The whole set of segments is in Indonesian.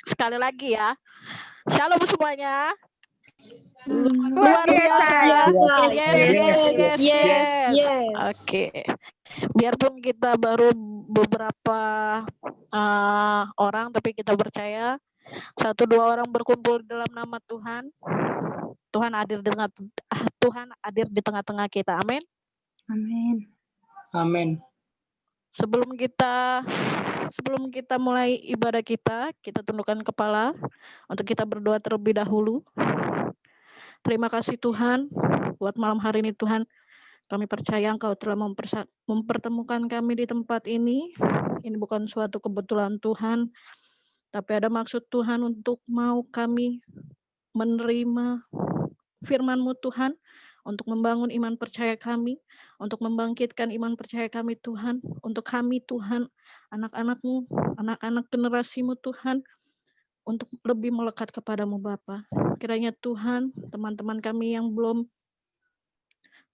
Sekali lagi ya. Shalom semuanya. Luar biasa ya. Yes. Oke. Biarpun kita baru beberapa orang, tapi kita percaya 1-2 orang berkumpul dalam nama Tuhan. Tuhan hadir di tengah-tengah kita. Amin. Amin. Sebelum kita mulai ibadah kita tundukkan kepala untuk kita berdoa terlebih dahulu. Terima kasih Tuhan buat malam hari ini Tuhan. Kami percaya Engkau telah mempertemukan kami di tempat ini. Ini bukan suatu kebetulan Tuhan, tapi ada maksud Tuhan untuk mau kami menerima firman-Mu Tuhan, untuk membangun iman percaya kami, untuk membangkitkan iman percaya kami Tuhan, untuk kami Tuhan, anak-anak-Mu, anak-anak generasi-Mu Tuhan, untuk lebih melekat kepadamu Bapa. Kiranya Tuhan, teman-teman kami yang belum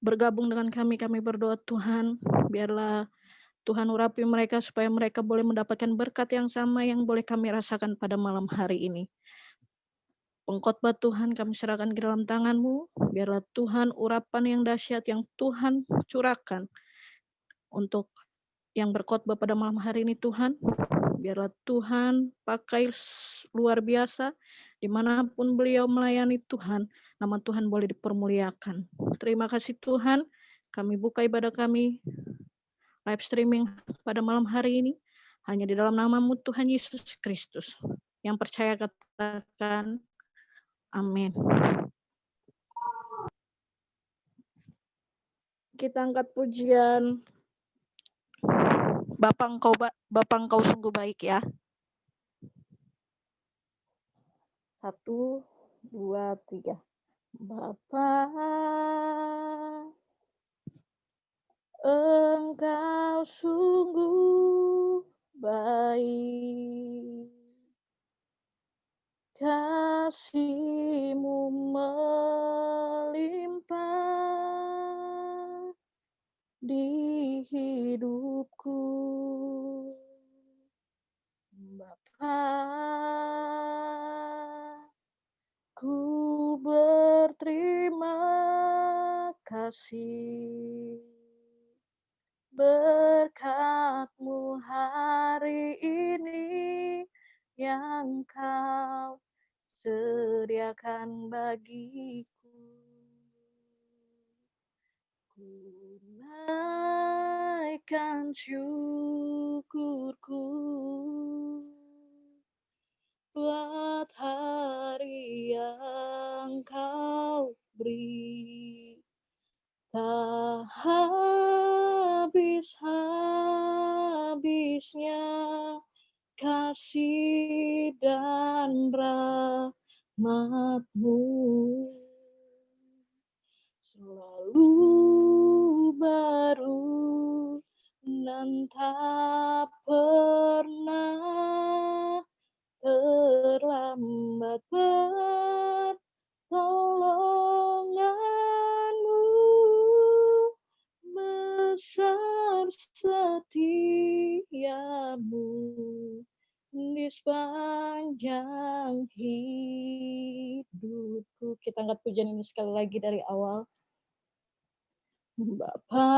bergabung dengan kami berdoa Tuhan, biarlah Tuhan urapi mereka supaya mereka boleh mendapatkan berkat yang sama yang boleh kami rasakan pada malam hari ini. Pengkhotbah Tuhan kami serahkan ke dalam tangan-Mu, biarlah Tuhan urapan yang dahsyat yang Tuhan curahkan untuk yang berkhotbah pada malam hari ini Tuhan, biarlah Tuhan pakai luar biasa, dimanapun beliau melayani Tuhan, nama Tuhan boleh dipermuliakan. Terima kasih Tuhan, kami buka ibadah kami, live streaming pada malam hari ini, hanya di dalam nama-Mu Tuhan Yesus Kristus. Yang percaya katakan, amin. Kita angkat pujian, Bapa Engkau sungguh baik ya. 1, 2, 3. Bapa, Engkau sungguh baik, kasih-Mu melimpah di hidupku. Bapa, ku berterima kasih berkat-Mu hari ini yang Kau sediakan bagiku. Ku naikkan syukurku buat hari yang Kau beri, tak habis-habisnya kasih dan rahmat-Mu, selalu baru dan tak pernah terlambat. Pertolongan-Mu besar, setia-Mu di sepanjang hidupku. Kita angkat pujian ini sekali lagi dari awal. Bapa,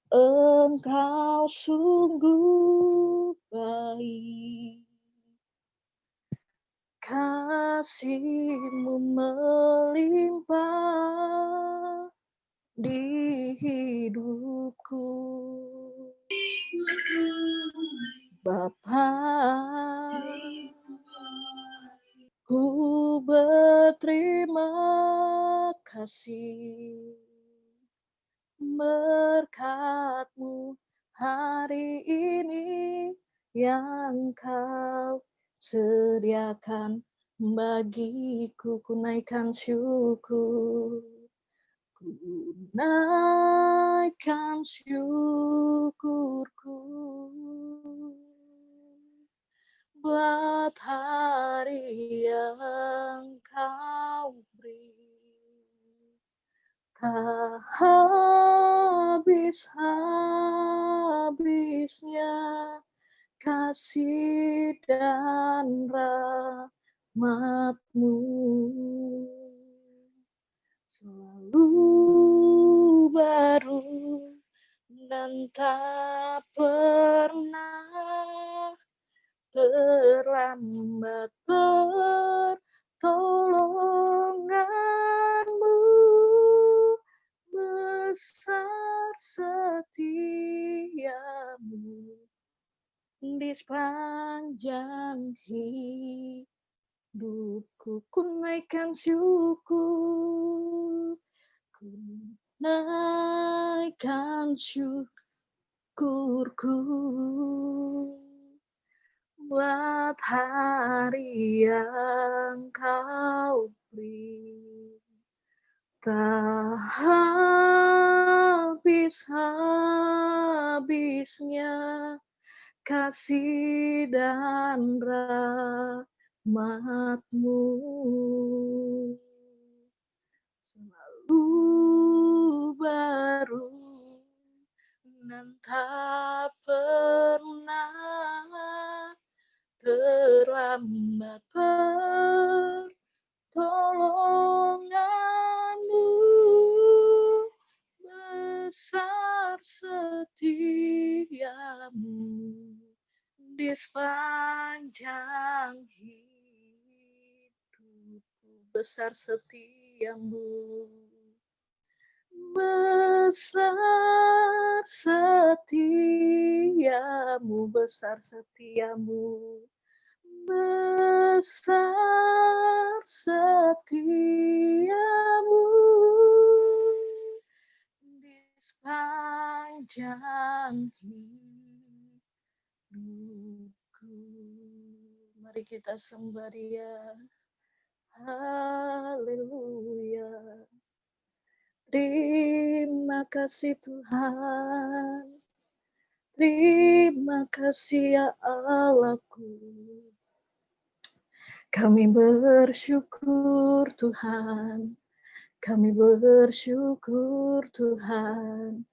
Engkau sungguh baik, kasih-Mu melimpah di hidupku. Bapa, ku berterima kasih berkat-Mu hari ini yang Kau sediakan bagiku. Ku naikkan syukur, ku naikkan syukurku buat hari yang Kau beri, tak habis-habisnya kasih dan rahmat-Mu selalu baru dan tak pernah terlambat. Pertolongan-Mu besar setia-Mu di sepanjang hidupku. Ku naikkan syukur, ku naikkan syukurku buat hari yang Kau beri. Tak habis-habisnya kasih dan rahmat-Mu selalu baru dan tak pernah terlambat. Pertolongan-Mu besar setia-Mu di sepanjang hidupku. Besar setia-Mu, besar setia-Mu, besar setia-Mu, besar setia-Mu di sepanjang hidupku. Mari kita sembah Dia. Haleluya. Terima kasih Tuhan. Terima kasih ya Allahku. Kami bersyukur Tuhan. Kami bersyukur Tuhan.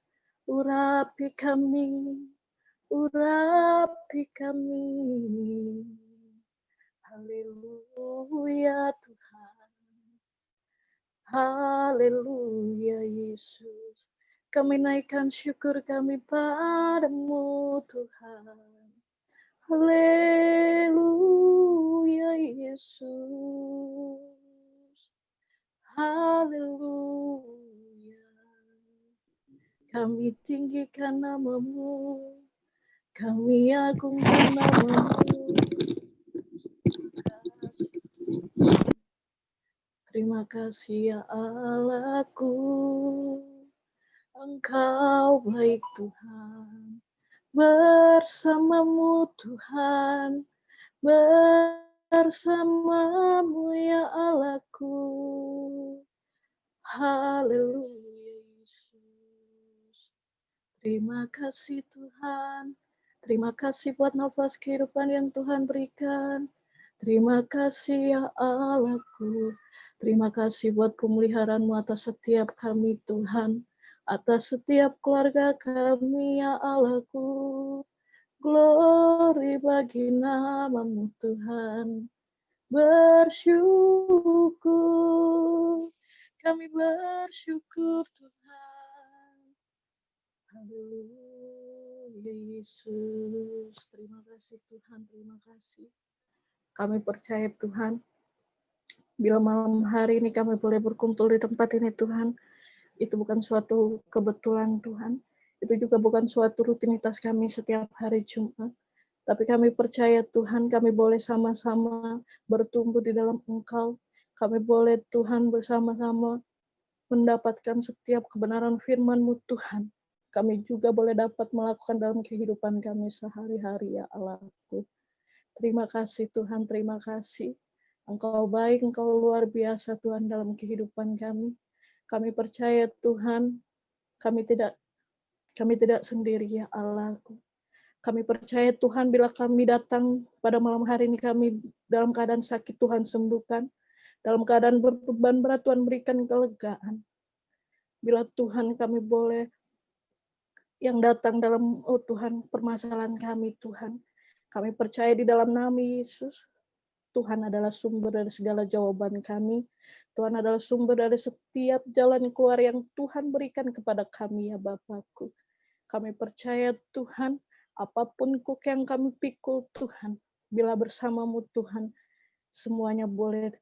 Urapi kami. Urapi kami. Haleluya Tuhan. Haleluya Yesus. Kami naikkan syukur kami padamu Tuhan. Haleluya Yesus. Haleluya. Kami tinggikan nama-Mu. Kami agungkan nama-Mu. Terima kasih ya Allahku, Engkau baik Tuhan, bersama-Mu Tuhan, bersama-Mu ya Allahku. Haleluya Yesus. Terima kasih Tuhan, terima kasih buat nafas kehidupan yang Tuhan berikan. Terima kasih ya Allahku. Terima kasih buat pemeliharaan-Mu atas setiap kami Tuhan. Atas setiap keluarga kami ya Allahku. Glory bagi nama-Mu Tuhan. Bersyukur. Kami bersyukur Tuhan. Haleluya Yesus. Terima kasih Tuhan. Terima kasih. Kami percaya Tuhan, bila malam hari ini kami boleh berkumpul di tempat ini Tuhan, itu bukan suatu kebetulan Tuhan, itu juga bukan suatu rutinitas kami setiap hari Jumat, tapi kami percaya Tuhan, kami boleh sama-sama bertumbuh di dalam Engkau, kami boleh Tuhan bersama-sama mendapatkan setiap kebenaran firman-Mu Tuhan, kami juga boleh dapat melakukan dalam kehidupan kami sehari-hari ya Allahku. Terima kasih Tuhan, terima kasih. Engkau baik, Engkau luar biasa Tuhan dalam kehidupan kami. Kami percaya Tuhan, kami tidak sendiri ya Allahku. Kami percaya Tuhan bila kami datang pada malam hari ini kami dalam keadaan sakit Tuhan sembuhkan. Dalam keadaan berbeban berat Tuhan berikan kelegaan. Bila Tuhan kami boleh yang datang dalam Tuhan permasalahan kami Tuhan. Kami percaya di dalam nama Yesus, Tuhan adalah sumber dari segala jawaban kami. Tuhan adalah sumber dari setiap jalan keluar yang Tuhan berikan kepada kami, ya Bapakku. Kami percaya Tuhan, apapun kuk yang kami pikul Tuhan, bila bersamamu Tuhan, semuanya boleh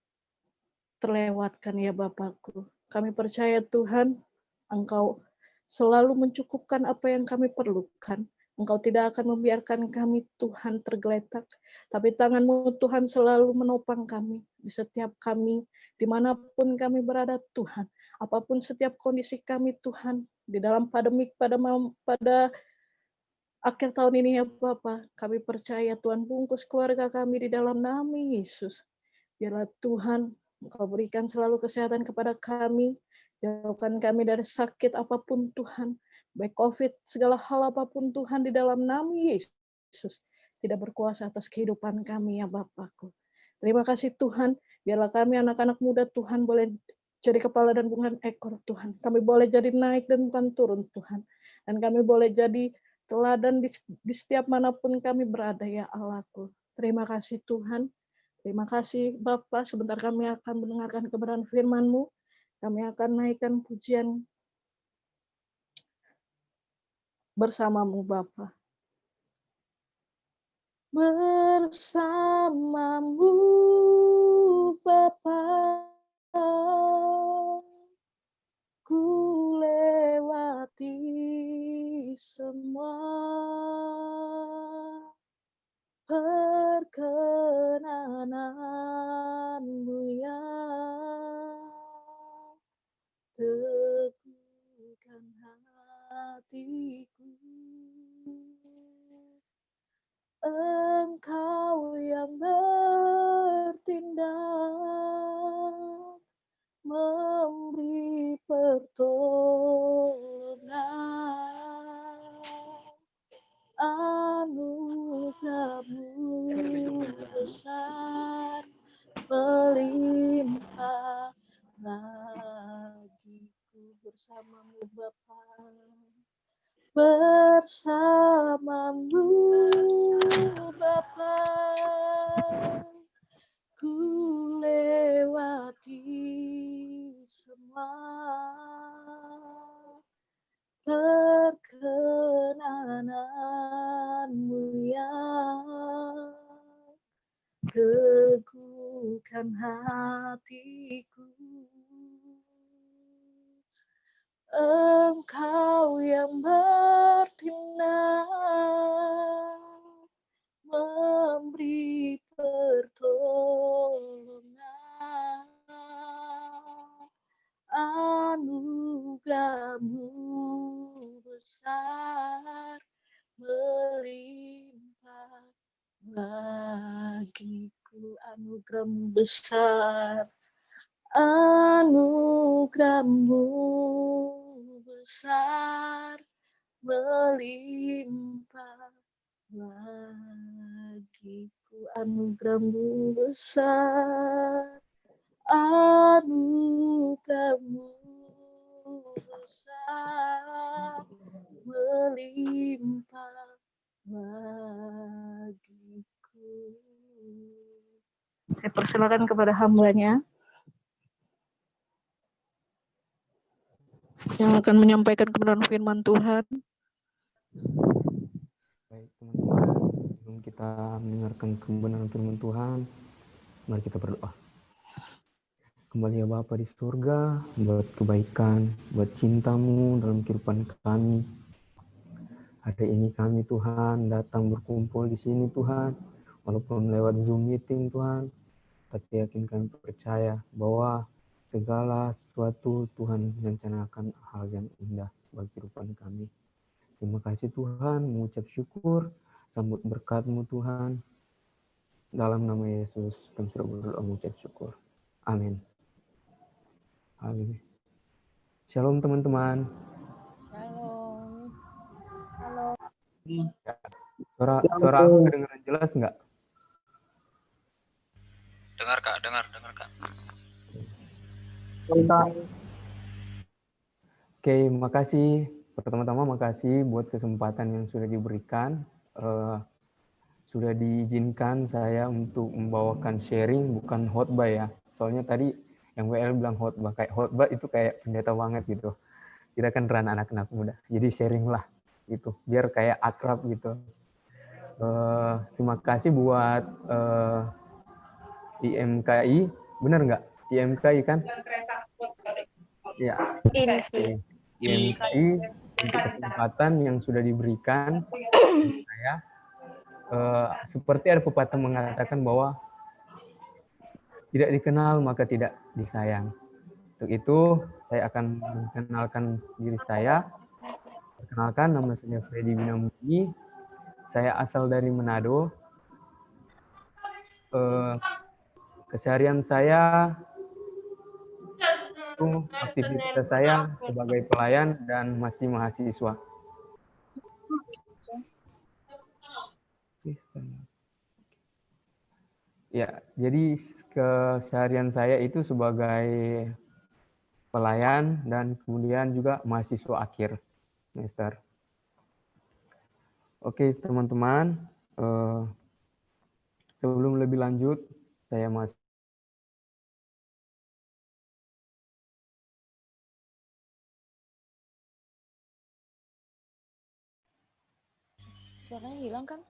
terlewatkan, ya Bapakku. Kami percaya Tuhan, Engkau selalu mencukupkan apa yang kami perlukan. Engkau tidak akan membiarkan kami Tuhan tergeletak, tapi tangan-Mu Tuhan selalu menopang kami di setiap kami, dimanapun kami berada Tuhan. Apapun setiap kondisi kami Tuhan, di dalam pandemik pada akhir tahun ini ya Bapa, kami percaya Tuhan bungkus keluarga kami di dalam nama Yesus. Biarlah Tuhan Engkau berikan selalu kesehatan kepada kami, jauhkan kami dari sakit apapun Tuhan, baik COVID, segala hal apapun Tuhan di dalam nama Yesus, tidak berkuasa atas kehidupan kami ya Bapakku. Terima kasih Tuhan, biarlah kami anak-anak muda Tuhan boleh jadi kepala dan bukan ekor Tuhan. Kami boleh jadi naik dan bukan turun Tuhan. Dan kami boleh jadi teladan di setiap manapun kami berada ya Allahku. Terima kasih Tuhan. Terima kasih Bapak, sebentar kami akan mendengarkan kebenaran firman-Mu. Kami akan naikkan pujian bersamamu Bapak. Bersamamu Bapak, ku lewati semua perkenananmu yang teguhkan hatiku. Engkau yang bertindak, memberi pertolongan, anugerah-Mu besar melimpah bagiku. Bersamamu Bapa, bersamamu Bapa, ku lewati semua perkenananmu yang teguhkan hatiku. Engkau yang bertindak, memberi pertolongan, anugerah-Mu besar melimpah bagiku. Anugerah-Mu besar, anugerah-Mu besar melimpah bagiku. Anugerah-Mu besar, anugerah-Mu besar melimpah bagiku. Saya persilakan kepada hamba-Nya yang akan menyampaikan kebenaran firman Tuhan. Baik teman-teman, sebelum kita mendengarkan kebenaran firman Tuhan, mari kita berdoa. Kembali ya Bapa di surga, buat kebaikan, buat cinta-Mu dalam kehidupan kami. Hari ini kami Tuhan datang berkumpul di sini Tuhan, walaupun lewat Zoom meeting Tuhan, tapi yakin kami percaya bahwa segala sesuatu Tuhan merencanakan hal yang indah bagi kehidupan kami. Terima kasih Tuhan, mengucap syukur, sambut berkat-Mu Tuhan. Dalam nama Yesus, kami sudah berdoa mengucap syukur. Amin. Amin. Shalom teman-teman. Shalom. Suara aku kedengaran jelas nggak? Dengar Kak. Oke, makasih. Pertama-tama makasih buat kesempatan yang sudah diberikan. sudah diizinkan saya untuk membawakan sharing, bukan khotbah ya. Soalnya tadi yang WL bilang khotbah, kayak khotbah itu kayak pendeta banget gitu. Kita kan ranah anak-anak muda, jadi sharing lah gitu, biar kayak akrab gitu. Terima kasih buat IMKI, bener nggak? IMKI kan? Ya, IMKI untuk kesempatan yang sudah diberikan saya. Seperti ada pepatah mengatakan bahwa tidak dikenal maka tidak disayang. Untuk itu saya akan memperkenalkan diri saya. Perkenalkan, nama saya Freddy Binamudi. Saya asal dari Manado. Keseharian saya itu aktivitas saya sebagai pelayan dan masih mahasiswa. Ya, jadi keseharian saya itu sebagai pelayan dan kemudian juga mahasiswa akhir semester. Oke, teman-teman, sebelum lebih lanjut, saya masuk. Suaranya hilang kan?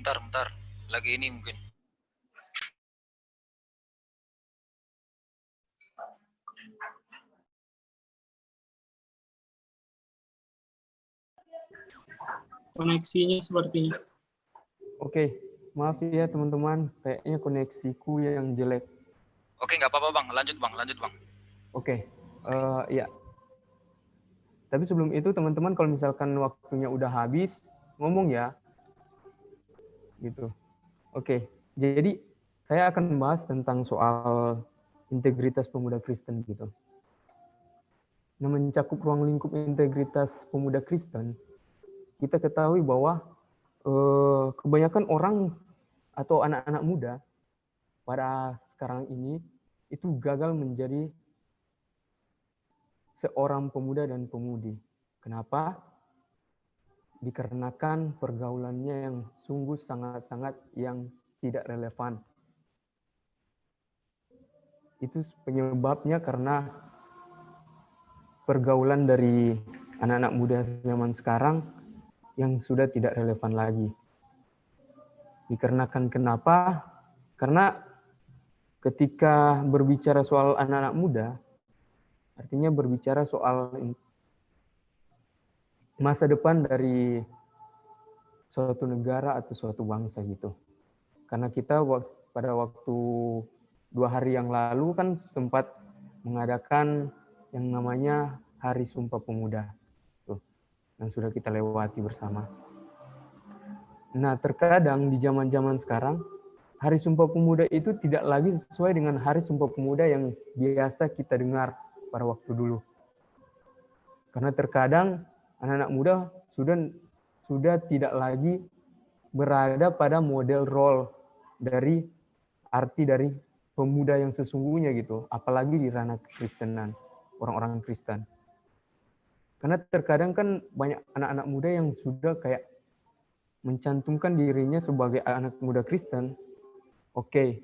Bentar. Lagi ini mungkin. Koneksinya sepertinya. Oke, maaf ya teman-teman, kayaknya koneksiku yang jelek. Oke, nggak apa-apa Bang. Lanjut Bang. Oke, ya. Tapi sebelum itu teman-teman kalau misalkan waktunya udah habis, ngomong ya. Gitu. Oke, jadi saya akan membahas tentang soal integritas pemuda Kristen gitu. Nah, mencakup ruang lingkup integritas pemuda Kristen, kita ketahui bahwa kebanyakan orang atau anak-anak muda pada sekarang ini itu gagal menjadi seorang pemuda dan pemudi. Kenapa? Dikarenakan pergaulannya yang sungguh sangat-sangat yang tidak relevan. Itu penyebabnya karena pergaulan dari anak-anak muda zaman sekarang yang sudah tidak relevan lagi. Dikarenakan kenapa? Karena ketika berbicara soal anak-anak muda, artinya berbicara soal masa depan dari suatu negara atau suatu bangsa gitu. Karena kita pada waktu 2 hari yang lalu kan sempat mengadakan yang namanya Hari Sumpah Pemuda, tuh, yang sudah kita lewati bersama. Nah, terkadang di zaman-zaman sekarang, Hari Sumpah Pemuda itu tidak lagi sesuai dengan Hari Sumpah Pemuda yang biasa kita dengar pada waktu dulu. Karena terkadang anak-anak muda sudah tidak lagi berada pada model role dari arti dari pemuda yang sesungguhnya gitu, apalagi di ranah Kristenan, orang-orang Kristen. Karena terkadang kan banyak anak-anak muda yang sudah kayak mencantumkan dirinya sebagai anak muda Kristen. Oke,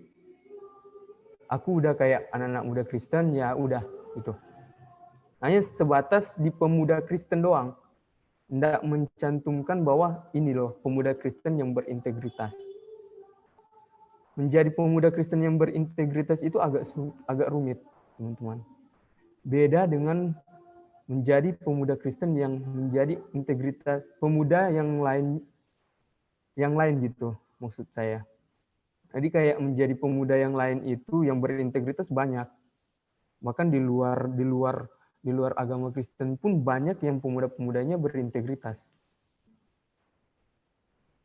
aku udah kayak anak-anak muda Kristen, ya udah gitu. Hanya sebatas di pemuda Kristen doang. Tidak mencantumkan bahwa ini loh pemuda Kristen yang berintegritas. Menjadi pemuda Kristen yang berintegritas itu agak rumit, teman-teman. Beda dengan menjadi pemuda Kristen yang menjadi integritas pemuda yang lain gitu, maksud saya. Jadi kayak menjadi pemuda yang lain itu yang berintegritas banyak. Bahkan di luar agama Kristen pun banyak yang pemuda-pemudanya berintegritas.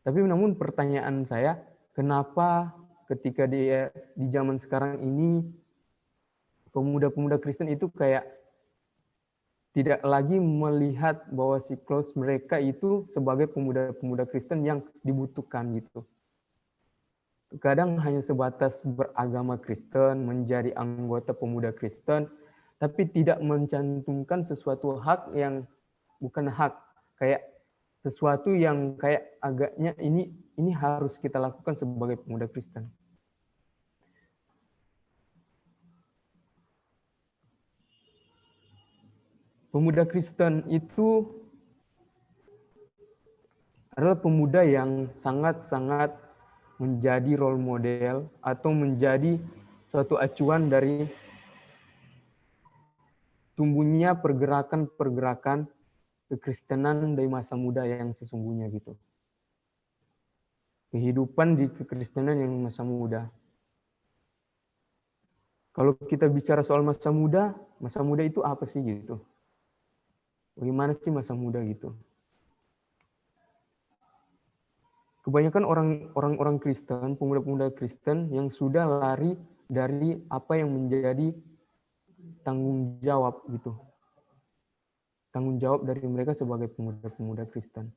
Tapi namun pertanyaan saya, kenapa ketika di zaman sekarang ini pemuda-pemuda Kristen itu kayak tidak lagi melihat bahwa siklus mereka itu sebagai pemuda-pemuda Kristen yang dibutuhkan gitu. Kadang hanya sebatas beragama Kristen, menjadi anggota pemuda Kristen, tapi tidak mencantumkan sesuatu hak yang bukan hak, kayak sesuatu yang kayak agaknya ini harus kita lakukan sebagai pemuda Kristen. Pemuda Kristen itu adalah pemuda yang sangat-sangat menjadi role model atau menjadi suatu acuan dari tumbuhnya pergerakan-pergerakan kekristenan dari masa muda yang sesungguhnya gitu. Kehidupan di kekristenan yang masa muda. Kalau kita bicara soal masa muda itu apa sih gitu? Bagaimana sih masa muda gitu? Kebanyakan orang-orang Kristen, pemuda-pemuda Kristen yang sudah lari dari apa yang menjadi tanggung jawab gitu. Tanggung jawab dari mereka sebagai pemuda-pemuda Kristen.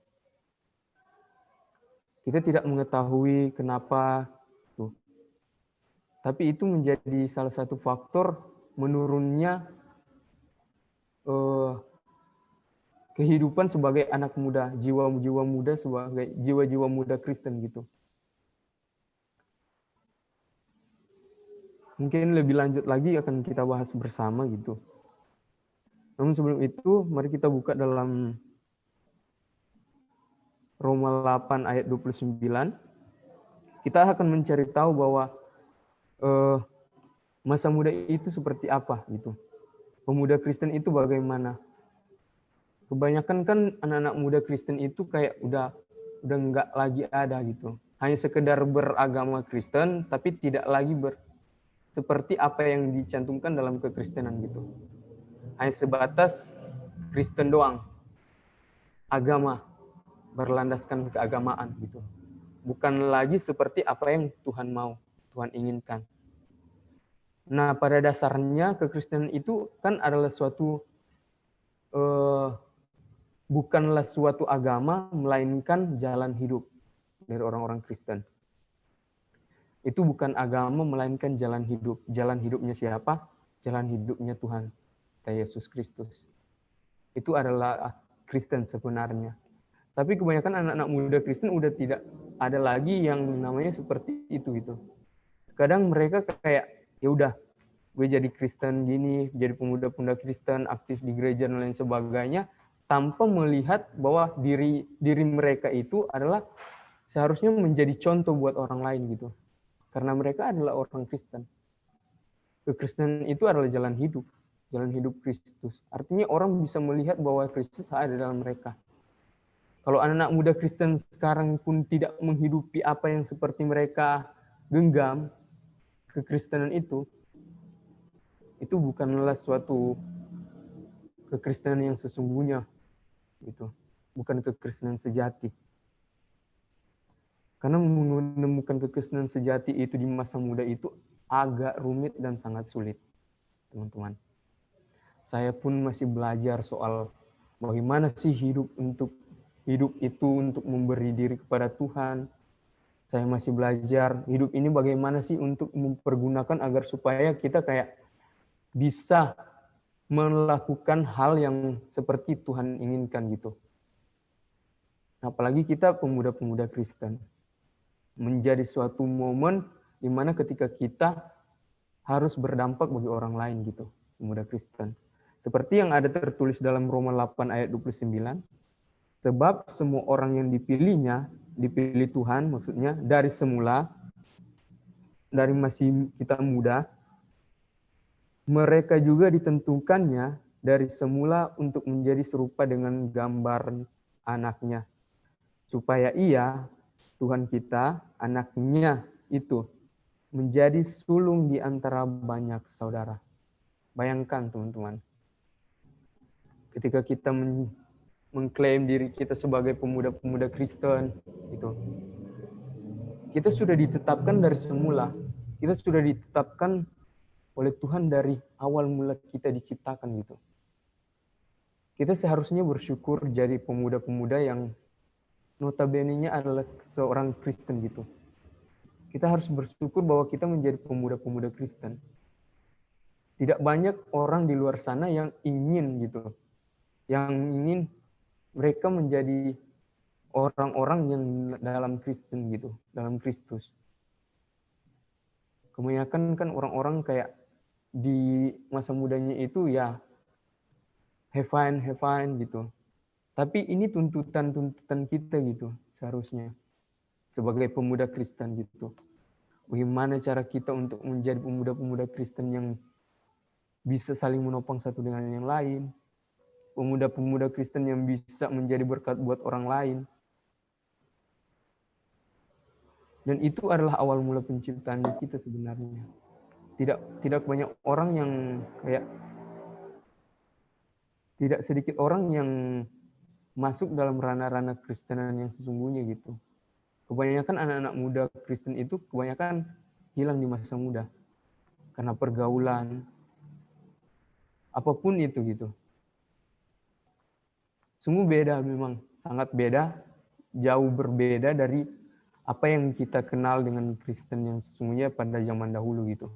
Kita tidak mengetahui kenapa tuh. Tapi itu menjadi salah satu faktor menurunnya kehidupan sebagai anak muda, jiwa-jiwa muda sebagai jiwa-jiwa muda Kristen gitu. Mungkin lebih lanjut lagi akan kita bahas bersama gitu. Namun sebelum itu, mari kita buka dalam Roma 8 ayat 29. Kita akan mencari tahu bahwa masa muda itu seperti apa gitu. Pemuda Kristen itu bagaimana? Kebanyakan kan anak-anak muda Kristen itu kayak udah nggak lagi ada gitu. Hanya sekedar beragama Kristen, tapi tidak lagi seperti apa yang dicantumkan dalam kekristenan gitu. Hanya sebatas Kristen doang. Agama berlandaskan keagamaan gitu. Bukan lagi seperti apa yang Tuhan mau, Tuhan inginkan. Nah, pada dasarnya kekristenan itu kan adalah suatu bukanlah suatu agama, melainkan jalan hidup dari orang-orang Kristen. Itu bukan agama, melainkan jalan hidup. Jalan hidupnya siapa? Jalan hidupnya Tuhan, Yesus Kristus. Itu adalah Kristen sebenarnya. Tapi kebanyakan anak-anak muda Kristen udah tidak ada lagi yang namanya seperti itu gitu. Kadang mereka kayak ya udah gue jadi Kristen gini, jadi pemuda-pemuda Kristen, aktif di gereja dan lain sebagainya, tanpa melihat bahwa diri mereka itu adalah seharusnya menjadi contoh buat orang lain gitu. Karena mereka adalah orang Kristen. Kekristenan itu adalah jalan hidup Kristus. Artinya orang bisa melihat bahwa Kristus ada dalam mereka. Kalau anak-anak muda Kristen sekarang pun tidak menghidupi apa yang seperti mereka genggam, kekristenan itu bukanlah suatu kekristenan yang sesungguhnya. Gitu. Bukan kekristenan sejati. Karena menemukan kekristenan sejati itu di masa muda itu agak rumit dan sangat sulit, teman-teman. Saya pun masih belajar soal bagaimana sih hidup itu untuk memberi diri kepada Tuhan. Saya masih belajar hidup ini bagaimana sih untuk mempergunakan agar supaya kita kayak bisa melakukan hal yang seperti Tuhan inginkan gitu. Apalagi kita pemuda-pemuda Kristen. Menjadi suatu momen di mana ketika kita harus berdampak bagi orang lain gitu, pemuda Kristen. Seperti yang ada tertulis dalam Roma 8 ayat 29. Sebab semua orang yang dipilih Tuhan maksudnya dari semula, dari masih kita muda, mereka juga ditentukannya dari semula untuk menjadi serupa dengan gambar anaknya. Supaya ia, Tuhan kita, anaknya itu, menjadi sulung di antara banyak saudara. Bayangkan teman-teman, ketika kita mengklaim diri kita sebagai pemuda-pemuda Kristen, gitu. Kita sudah ditetapkan dari semula. Kita sudah ditetapkan oleh Tuhan dari awal mula kita diciptakan gitu. kita seharusnya bersyukur jadi pemuda-pemuda yang notabene-nya adalah seorang Kristen gitu. Kita harus bersyukur bahwa kita menjadi pemuda-pemuda Kristen. Tidak banyak orang di luar sana yang ingin gitu, yang ingin mereka menjadi orang-orang yang dalam Kristen gitu, dalam Kristus. Kebanyakan kan orang-orang kayak di masa mudanya itu ya have fun gitu. Tapi ini tuntutan kita gitu seharusnya sebagai pemuda Kristen gitu. Bagaimana cara kita untuk menjadi pemuda-pemuda Kristen yang bisa saling menopang satu dengan yang lain. Pemuda-pemuda Kristen yang bisa menjadi berkat buat orang lain. Dan itu adalah awal mula penciptaan kita sebenarnya. Tidak banyak orang yang kayak tidak sedikit orang yang masuk dalam ranah-ranah Kristenan yang sesungguhnya gitu. Kebanyakan anak-anak muda Kristen itu kebanyakan hilang di masa muda karena pergaulan, apapun itu gitu. Sungguh beda memang, sangat beda, jauh berbeda dari apa yang kita kenal dengan Kristen yang sesungguhnya pada zaman dahulu gitu.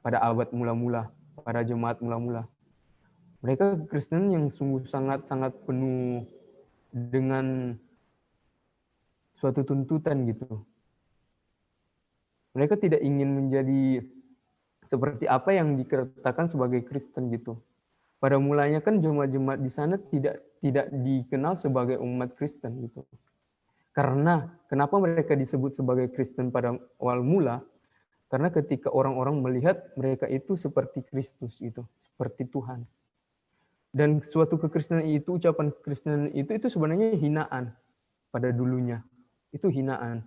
Pada abad mula-mula, pada jemaat mula-mula. Mereka Kristen yang sungguh sangat-sangat penuh dengan suatu tuntutan gitu. Mereka tidak ingin menjadi seperti apa yang dikatakan sebagai Kristen gitu. Pada mulanya kan jemaat-jemaat di sana tidak dikenal sebagai umat Kristen gitu. Karena kenapa mereka disebut sebagai Kristen pada awal mula? Karena ketika orang-orang melihat mereka itu seperti Kristus gitu, seperti Tuhan. Dan suatu kekristenan itu, ucapan kekristenan itu sebenarnya hinaan pada dulunya. Itu hinaan.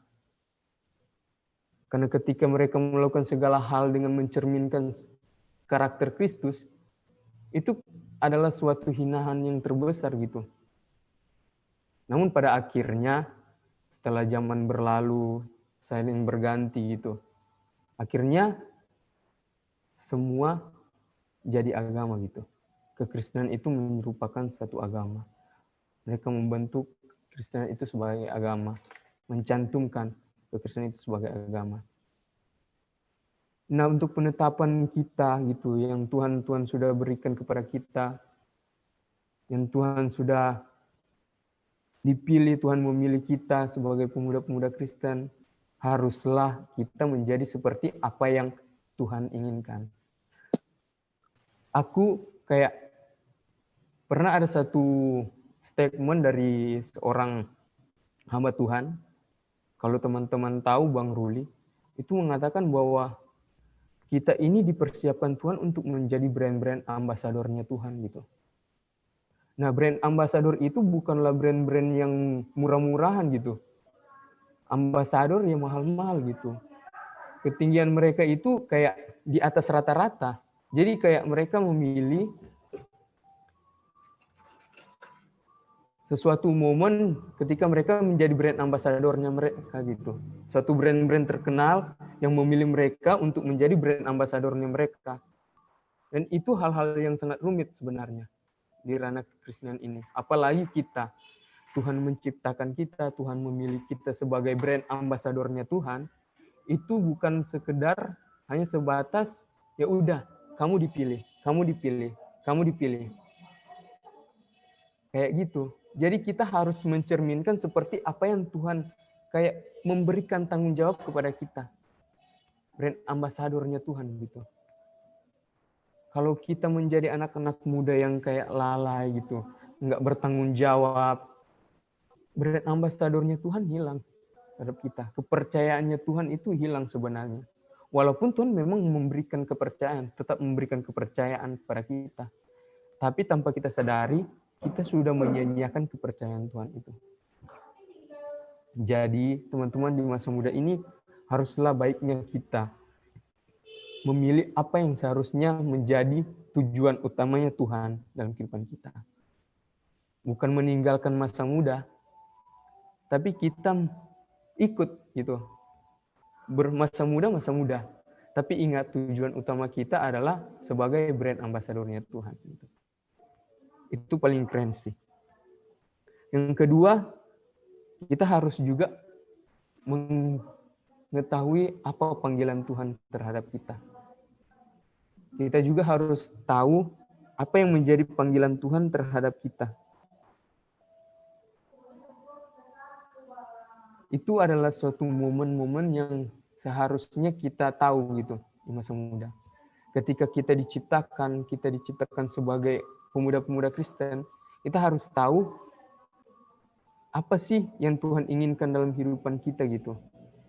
Karena ketika mereka melakukan segala hal dengan mencerminkan karakter Kristus, itu adalah suatu hinaan yang terbesar gitu. Namun pada akhirnya, setelah zaman berlalu, saling berganti gitu, akhirnya semua jadi agama gitu. Kekristenan itu merupakan satu agama. Mereka membentuk Kristen itu sebagai agama, mencantumkan kekristenan itu sebagai agama. Nah, untuk penetapan kita gitu, yang Tuhan sudah berikan kepada kita, yang Tuhan sudah dipilih, Tuhan memilih kita sebagai pemuda-pemuda Kristen, haruslah kita menjadi seperti apa yang Tuhan inginkan. Aku kayak pernah ada satu statement dari seorang hamba Tuhan. Kalau teman-teman tahu Bang Ruli, itu mengatakan bahwa kita ini dipersiapkan Tuhan untuk menjadi brand-brand ambasadornya Tuhan gitu. Nah, brand ambasador itu bukanlah brand-brand yang murah-murahan gitu. Ambasador yang mahal-mahal gitu. Ketinggian mereka itu kayak di atas rata-rata. Jadi kayak mereka memilih sesuatu momen ketika mereka menjadi brand ambasadornya mereka gitu. Suatu brand-brand terkenal yang memilih mereka untuk menjadi brand ambasadornya mereka. Dan itu hal-hal yang sangat rumit sebenarnya di ranah kekristenan ini. Apalagi kita, Tuhan menciptakan kita, Tuhan memilih kita sebagai brand ambasadornya Tuhan, itu bukan sekedar hanya sebatas ya udah kamu dipilih, kamu dipilih, kamu dipilih. Kayak gitu. Jadi kita harus mencerminkan seperti apa yang Tuhan kayak memberikan tanggung jawab kepada kita. Brand ambasadornya Tuhan gitu. Kalau kita menjadi anak-anak muda yang kayak lalai gitu, nggak bertanggung jawab, brand ambasadornya Tuhan hilang terhadap kita. Kepercayaannya Tuhan itu hilang sebenarnya. Walaupun Tuhan memang memberikan kepercayaan, tetap memberikan kepercayaan kepada kita. Tapi tanpa kita sadari, kita sudah menyia-nyiakan kepercayaan Tuhan itu. Jadi, teman-teman di masa muda ini, haruslah baiknya kita memilih apa yang seharusnya menjadi tujuan utamanya Tuhan dalam kehidupan kita. Bukan meninggalkan masa muda, tapi kita ikut gitu. Bermasa muda. Tapi ingat tujuan utama kita adalah sebagai brand ambasadornya Tuhan. Itu paling keren sih. Yang kedua, kita harus juga mengetahui apa panggilan Tuhan terhadap kita. Kita juga harus tahu apa yang menjadi panggilan Tuhan terhadap kita. Itu adalah suatu momen-momen yang seharusnya kita tahu gitu di masa muda. Ketika kita diciptakan sebagai pemuda-pemuda Kristen, kita harus tahu apa sih yang Tuhan inginkan dalam kehidupan kita gitu.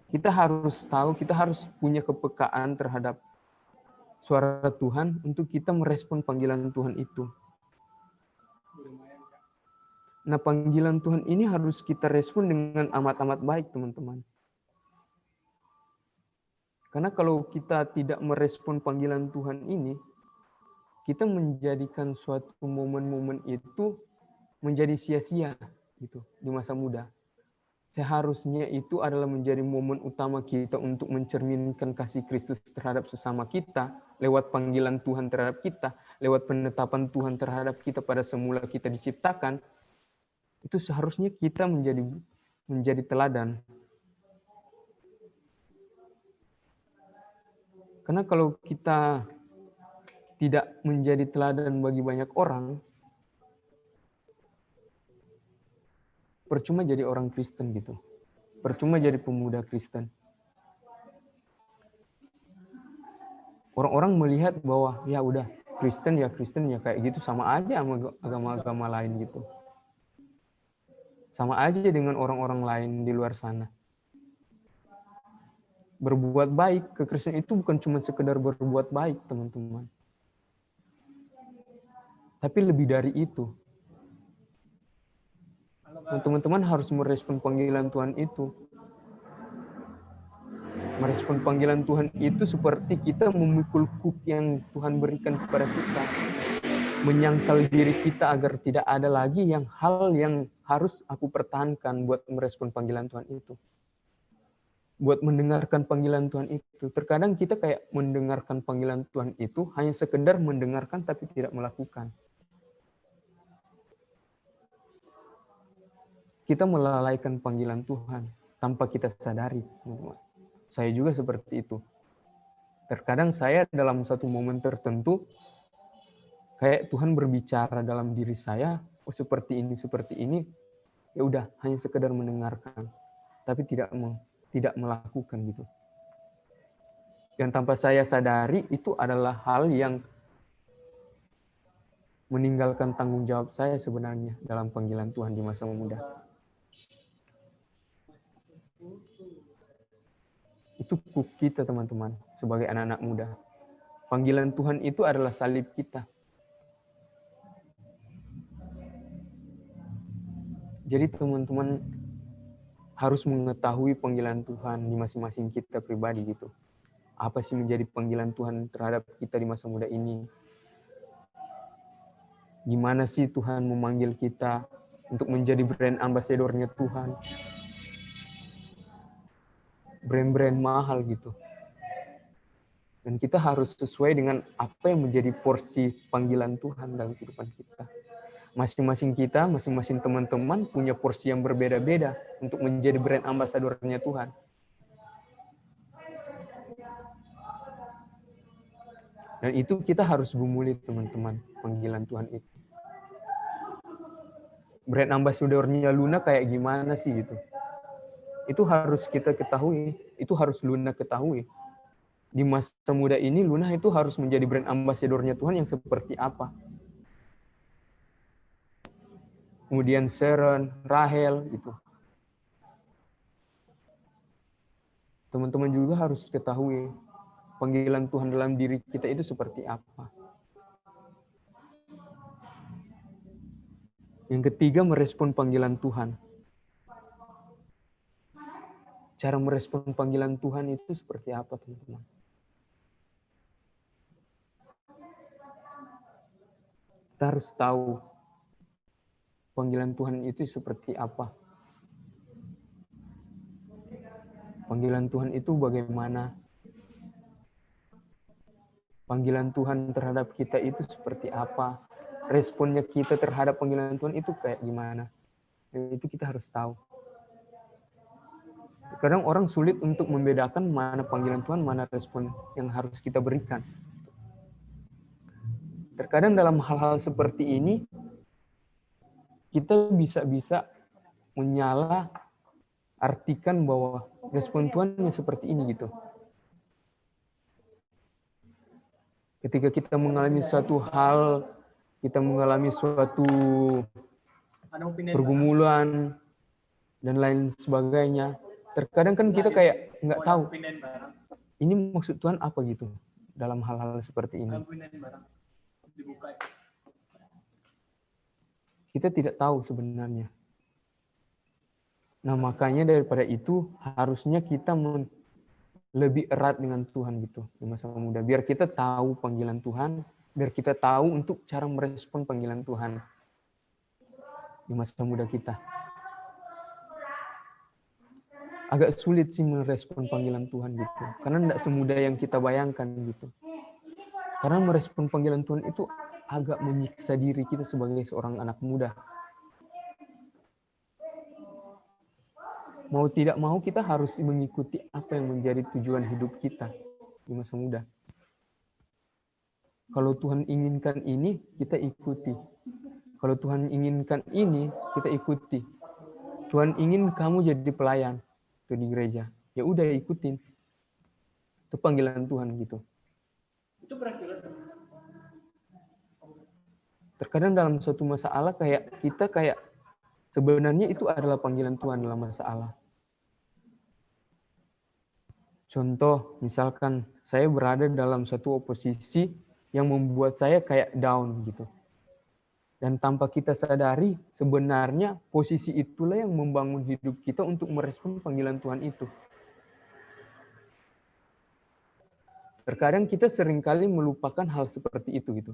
Kita harus tahu, kita harus punya kepekaan terhadap suara Tuhan untuk kita merespon panggilan Tuhan itu. Nah, panggilan Tuhan ini harus kita respon dengan amat-amat baik, teman-teman. Karena kalau kita tidak merespon panggilan Tuhan ini, kita menjadikan suatu momen-momen itu menjadi sia-sia gitu di masa muda. Seharusnya itu adalah menjadi momen utama kita untuk mencerminkan kasih Kristus terhadap sesama kita lewat panggilan Tuhan terhadap kita, lewat penetapan Tuhan terhadap kita pada semula kita diciptakan. Itu seharusnya kita menjadi teladan. Karena kalau kita tidak menjadi teladan bagi banyak orang, percuma jadi orang Kristen gitu. Percuma jadi pemuda Kristen. Orang-orang melihat bahwa ya udah Kristen ya kayak gitu, sama aja sama agama-agama lain gitu. Sama aja dengan orang-orang lain di luar sana. Berbuat baik ke Kristen itu bukan cuma sekedar berbuat baik, teman-teman. Tapi lebih dari itu. Dan teman-teman harus merespon panggilan Tuhan itu. Merespon panggilan Tuhan itu seperti kita memikul kuk yang Tuhan berikan kepada kita. Menyangkal diri kita agar tidak ada lagi hal yang harus aku pertahankan buat merespon panggilan Tuhan itu. Buat mendengarkan panggilan Tuhan itu. Terkadang kita kayak mendengarkan panggilan Tuhan itu hanya sekedar mendengarkan tapi tidak melakukan. Kita melalaikan panggilan Tuhan tanpa kita sadari. Saya juga seperti itu. Terkadang saya dalam satu momen tertentu kayak Tuhan berbicara dalam diri saya, oh seperti ini, ya udah hanya sekedar mendengarkan, tapi tidak melakukan gitu. Yang tanpa saya sadari itu adalah hal yang meninggalkan tanggung jawab saya sebenarnya dalam panggilan Tuhan di masa muda. Itu kuk kita, teman-teman, sebagai anak-anak muda. Panggilan Tuhan itu adalah salib kita. Jadi teman-teman harus mengetahui panggilan Tuhan di masing-masing kita pribadi gitu. Apa sih menjadi panggilan Tuhan terhadap kita di masa muda ini? Gimana sih Tuhan memanggil kita untuk menjadi brand ambassador-nya Tuhan? Brand-brand mahal gitu. Dan kita harus sesuai dengan apa yang menjadi porsi panggilan Tuhan dalam kehidupan kita. Masing-masing kita, masing-masing teman-teman punya porsi yang berbeda-beda untuk menjadi brand ambassador-nya Tuhan. Dan itu kita harus gumuli, teman-teman, panggilan Tuhan itu. Brand ambassador-nya Luna kayak gimana sih gitu. Itu harus kita ketahui, itu harus Luna ketahui. Di masa muda ini Luna itu harus menjadi brand ambassador-nya Tuhan yang seperti apa. Kemudian Sharon, Rahel gitu. Teman-teman juga harus ketahui panggilan Tuhan dalam diri kita itu seperti apa. Yang ketiga, merespon panggilan Tuhan. Cara merespon panggilan Tuhan itu seperti apa, teman-teman? Kita harus tahu panggilan Tuhan itu seperti apa. Panggilan Tuhan itu bagaimana? Panggilan Tuhan terhadap kita itu seperti apa? responnya kita terhadap panggilan Tuhan itu kayak gimana. Dan itu kita harus tahu. Kadang orang sulit untuk membedakan mana panggilan Tuhan, mana respon yang harus kita berikan. Terkadang dalam hal-hal seperti ini, kita bisa menyalah artikan bahwa respon Tuhan yang seperti ini gitu. Ketika kita mengalami suatu hal, kita mengalami suatu pergumulan, dan lain sebagainya, terkadang kan kita kayak nggak tahu ini maksud Tuhan apa gitu dalam hal-hal seperti ini. Kita tidak tahu sebenarnya. Nah, makanya daripada itu harusnya kita lebih erat dengan Tuhan gitu di masa muda. Biar kita tahu panggilan Tuhan, biar kita tahu untuk cara merespon panggilan Tuhan di masa muda kita. Agak sulit sih merespon panggilan Tuhan gitu. Karena tidak semudah yang kita bayangkan gitu. Karena merespon panggilan Tuhan itu agak menyiksa diri kita sebagai seorang anak muda. Mau tidak mau kita harus mengikuti apa yang menjadi tujuan hidup kita di masa muda. Kalau Tuhan inginkan ini, kita ikuti. Kalau Tuhan inginkan ini, kita ikuti. Tuhan ingin kamu jadi pelayan tuh di gereja. Ya udah ikutin. Itu panggilan Tuhan gitu. Itu berakhir. Terkadang dalam suatu masalah kita sebenarnya itu adalah panggilan Tuhan dalam masalah. Contoh, misalkan saya berada dalam satu oposisi yang membuat saya kayak down gitu. Dan tanpa kita sadari, sebenarnya posisi itulah yang membangun hidup kita untuk merespon panggilan Tuhan itu. Terkadang kita seringkali melupakan hal seperti itu gitu.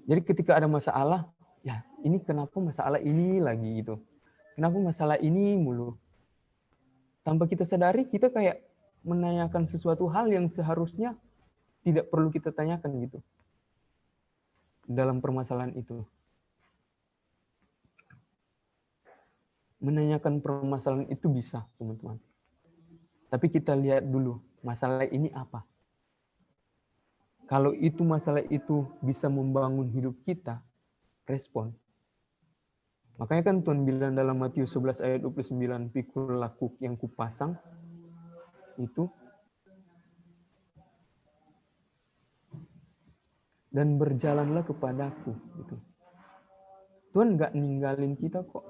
Jadi ketika ada masalah, ya ini kenapa masalah ini lagi gitu. Kenapa masalah ini mulu. Tanpa kita sadari, kita kayak menanyakan sesuatu hal yang seharusnya tidak perlu kita tanyakan gitu. Dalam permasalahan itu. Menanyakan permasalahan itu bisa, teman-teman. Tapi kita lihat dulu, masalah ini apa. Kalau itu masalah itu bisa membangun hidup kita, respon. Makanya kan Tuhan bilang dalam Matius 11 ayat 29, pikulah kuk yang kupasang, itu. Dan berjalanlah kepadaku. Gitu. Tuhan nggak ninggalin kita kok.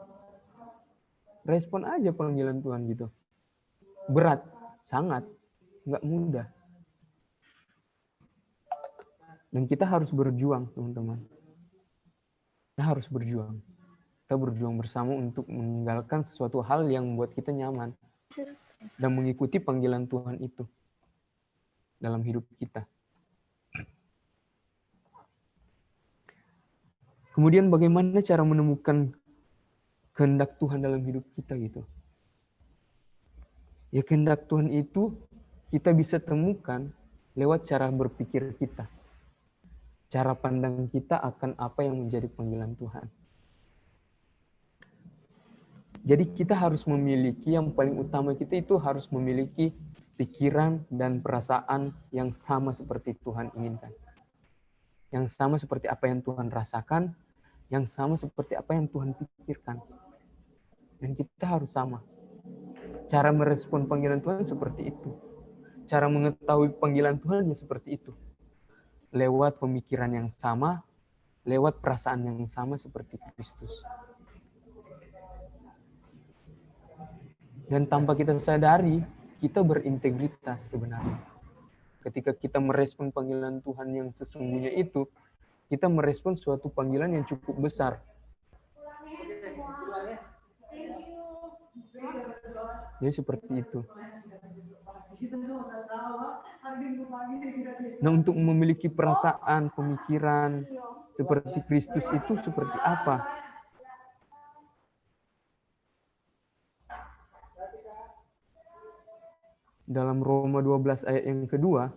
Respon aja panggilan Tuhan gitu. Berat, sangat, nggak mudah. Dan kita harus berjuang, teman-teman. Kita harus berjuang. Kita berjuang bersama untuk meninggalkan sesuatu hal yang membuat kita nyaman. Dan mengikuti panggilan Tuhan itu dalam hidup kita. Kemudian bagaimana cara menemukan kehendak Tuhan dalam hidup kita gitu. Ya kehendak Tuhan itu kita bisa temukan lewat cara berpikir kita. Cara pandang kita akan apa yang menjadi panggilan Tuhan. Jadi kita harus memiliki, yang paling utama kita itu harus memiliki pikiran dan perasaan yang sama seperti Tuhan inginkan. Yang sama seperti apa yang Tuhan rasakan, yang sama seperti apa yang Tuhan pikirkan. Dan kita harus sama. Cara merespon panggilan Tuhan seperti itu. Cara mengetahui panggilan Tuhan ya seperti itu. Lewat pemikiran yang sama, lewat perasaan yang sama seperti Kristus. Dan tanpa kita sadari, kita berintegritas sebenarnya. Ketika kita merespon panggilan Tuhan yang sesungguhnya itu, kita merespon suatu panggilan yang cukup besar. Jadi seperti itu. Nah, untuk memiliki perasaan, pemikiran seperti Kristus itu seperti apa? Dalam Roma 12 ayat yang kedua,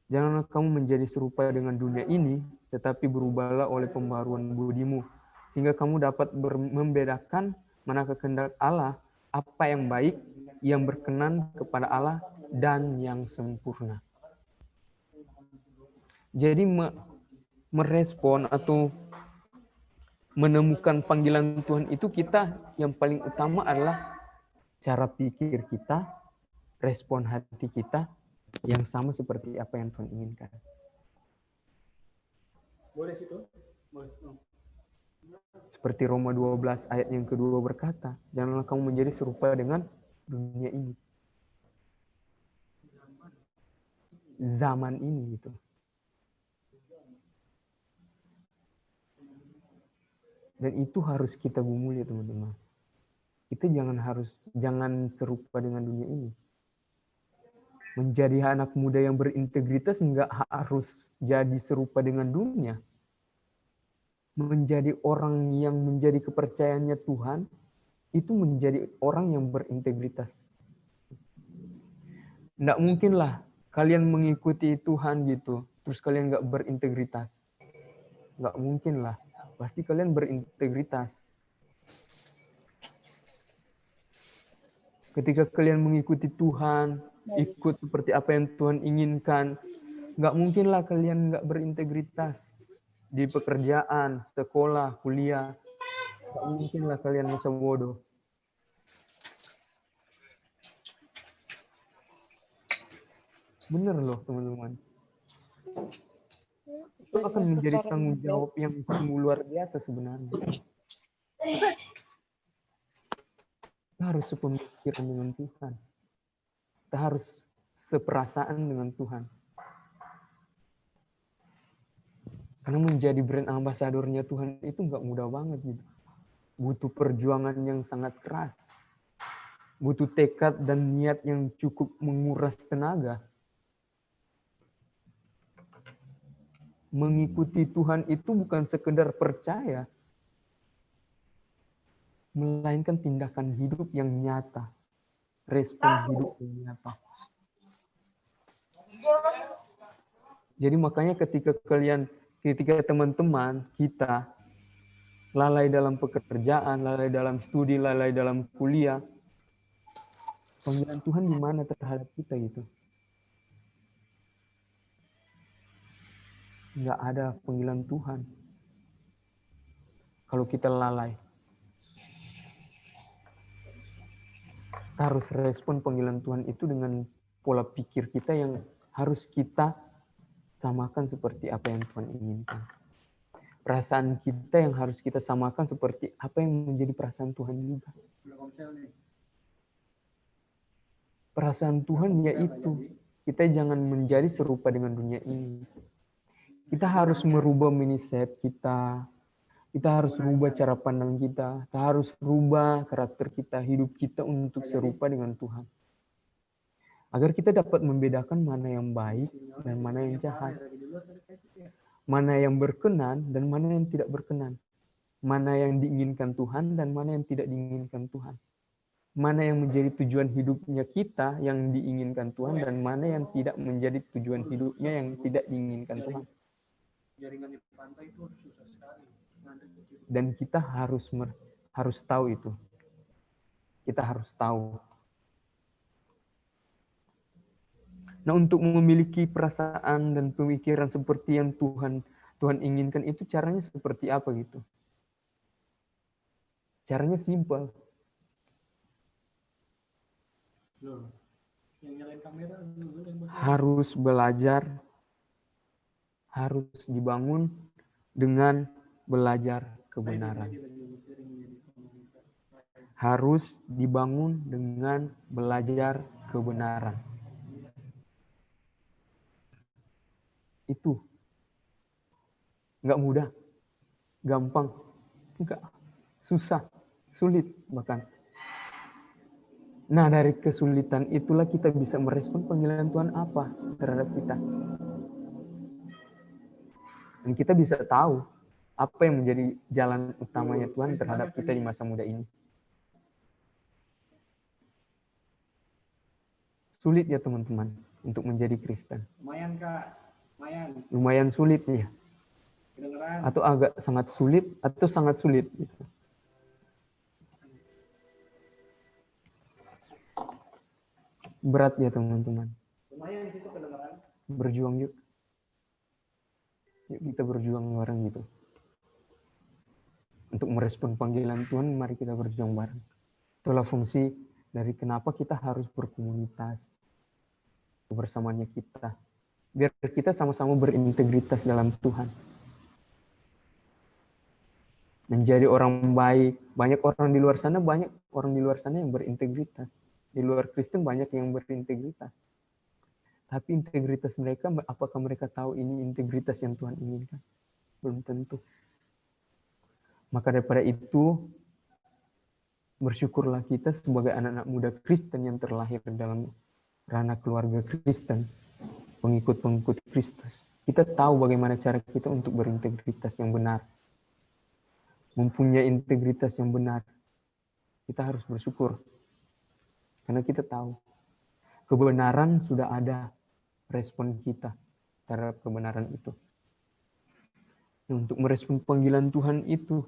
Janganlah kamu menjadi serupa dengan dunia ini, tetapi berubahlah oleh pembaruan budimu, sehingga kamu dapat membedakan manakah kehendak Allah, apa yang baik, yang berkenan kepada Allah, dan yang sempurna. Jadi merespon atau menemukan panggilan Tuhan itu kita yang paling utama adalah cara pikir kita, respon hati kita yang sama seperti apa yang Tuhan inginkan. Boleh situ? Boleh. Seperti Roma 12 ayat yang kedua berkata, janganlah kamu menjadi serupa dengan dunia ini. Zaman ini gitu. Dan itu harus kita gumuli ya teman-teman. Kita jangan serupa dengan dunia ini. Menjadi anak muda yang berintegritas enggak harus jadi serupa dengan dunia. Menjadi orang yang menjadi kepercayaannya Tuhan, itu menjadi orang yang berintegritas. Enggak mungkinlah kalian mengikuti Tuhan gitu, terus kalian enggak berintegritas. Enggak mungkinlah. Pasti kalian berintegritas. Ketika kalian mengikuti Tuhan, ikut seperti apa yang Tuhan inginkan, nggak mungkinlah kalian nggak berintegritas di pekerjaan, sekolah, kuliah. Nggak mungkinlah kalian masa bodoh. Bener loh teman-teman. Itu akan menjadi tanggung jawab yang sungguh luar biasa sebenarnya. Kita harus sepemikiran dengan Tuhan. Kita harus seperasaan dengan Tuhan. Karena menjadi brand ambasadornya Tuhan itu nggak mudah banget gitu. Butuh perjuangan yang sangat keras. Butuh tekad dan niat yang cukup menguras tenaga. Mengikuti Tuhan itu bukan sekedar percaya, melainkan tindakan hidup yang nyata, respon hidup yang nyata. Jadi makanya ketika teman-teman kita lalai dalam pekerjaan, lalai dalam studi, lalai dalam kuliah, panggilan Tuhan di mana terhadap kita gitu? Nggak ada panggilan Tuhan kalau kita lalai. Kita harus respon panggilan Tuhan itu dengan pola pikir kita yang harus kita samakan seperti apa yang Tuhan inginkan. Perasaan kita yang harus kita samakan seperti apa yang menjadi perasaan Tuhan juga. Perasaan Tuhan yaitu kita jangan menjadi serupa dengan dunia ini. Kita harus merubah mindset kita. Kita harus rubah cara pandang kita. Kita harus rubah karakter kita, hidup kita untuk serupa dengan Tuhan. Agar kita dapat membedakan mana yang baik dan mana yang jahat. Mana yang berkenan dan mana yang tidak berkenan. Mana yang diinginkan Tuhan dan mana yang tidak diinginkan Tuhan. Mana yang menjadi tujuan hidupnya kita yang diinginkan Tuhan dan mana yang tidak menjadi tujuan hidupnya yang tidak diinginkan Tuhan. Jaringan di pantai itu susah sekali. Dan kita harus tahu itu. Kita harus tahu. Nah, untuk memiliki perasaan dan pemikiran seperti yang Tuhan inginkan itu caranya seperti apa gitu? Caranya simpel. Harus belajar, harus dibangun dengan belajar kebenaran. Harus dibangun dengan belajar kebenaran. Itu nggak mudah, gampang, enggak, susah, sulit bahkan. Nah, dari kesulitan itulah kita bisa merespon panggilan Tuhan apa terhadap kita. Dan kita bisa tahu apa yang menjadi jalan utamanya Tuhan terhadap kita di masa muda ini. Sulit ya teman-teman untuk menjadi Kristen? Lumayan Kak, lumayan. Lumayan sulit ya? Kedengeran. Atau agak sangat sulit atau sangat sulit gitu. Berat ya teman-teman. Lumayan di situ kedengeran. Berjuang yuk. Yuk kita berjuang bareng gitu. Untuk merespon panggilan Tuhan, mari kita berjuang bareng. Itulah fungsi dari kenapa kita harus berkomunitas. Kebersamaannya kita. Biar kita sama-sama berintegritas dalam Tuhan. Menjadi orang baik. Banyak orang di luar sana yang berintegritas. Di luar Kristen banyak yang berintegritas. Tapi integritas mereka, apakah mereka tahu ini integritas yang Tuhan inginkan? Belum tentu. Maka daripada itu, bersyukurlah kita sebagai anak-anak muda Kristen yang terlahir dalam ranah keluarga Kristen, pengikut-pengikut Kristus. Kita tahu bagaimana cara kita untuk berintegritas yang benar. Mempunyai integritas yang benar. Kita harus bersyukur. Karena kita tahu kebenaran sudah ada, respon kita terhadap kebenaran itu. Nah, untuk merespon panggilan Tuhan itu,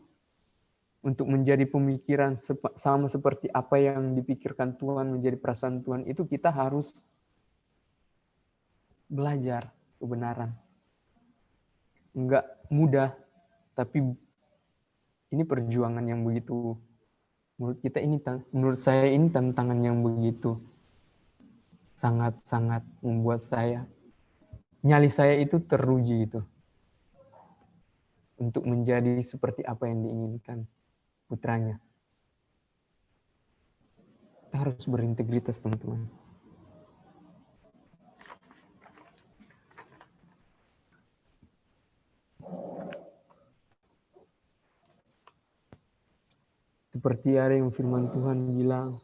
untuk menjadi pemikiran sama seperti apa yang dipikirkan Tuhan, menjadi perasaan Tuhan itu, kita harus belajar kebenaran. Enggak mudah, tapi ini perjuangan yang begitu, menurut saya ini tantangan yang begitu sangat-sangat membuat nyali saya itu teruji itu untuk menjadi seperti apa yang diinginkan putranya. Kita harus berintegritas, teman-teman. Seperti ada yang firman Tuhan bilang,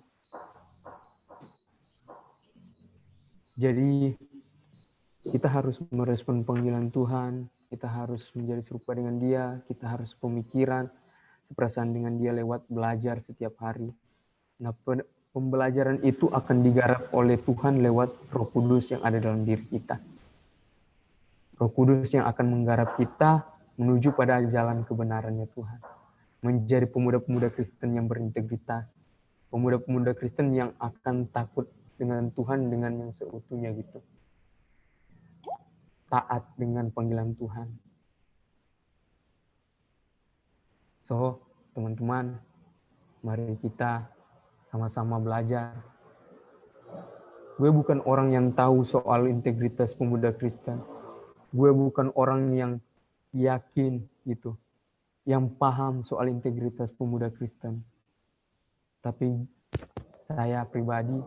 jadi kita harus merespon panggilan Tuhan, kita harus menjadi serupa dengan Dia, kita harus pemikiran, seperasaan dengan Dia lewat belajar setiap hari. Nah, pembelajaran itu akan digarap oleh Tuhan lewat Roh Kudus yang ada dalam diri kita. Roh Kudus yang akan menggarap kita menuju pada jalan kebenarannya Tuhan. Menjadi pemuda-pemuda Kristen yang berintegritas. Pemuda-pemuda Kristen yang akan takut dengan Tuhan dengan yang seutuhnya gitu. Taat dengan panggilan Tuhan. So, teman-teman, mari kita sama-sama belajar. Gue bukan orang yang tahu soal integritas pemuda Kristen. Gue bukan orang yang yakin gitu, yang paham soal integritas pemuda Kristen. Tapi saya pribadi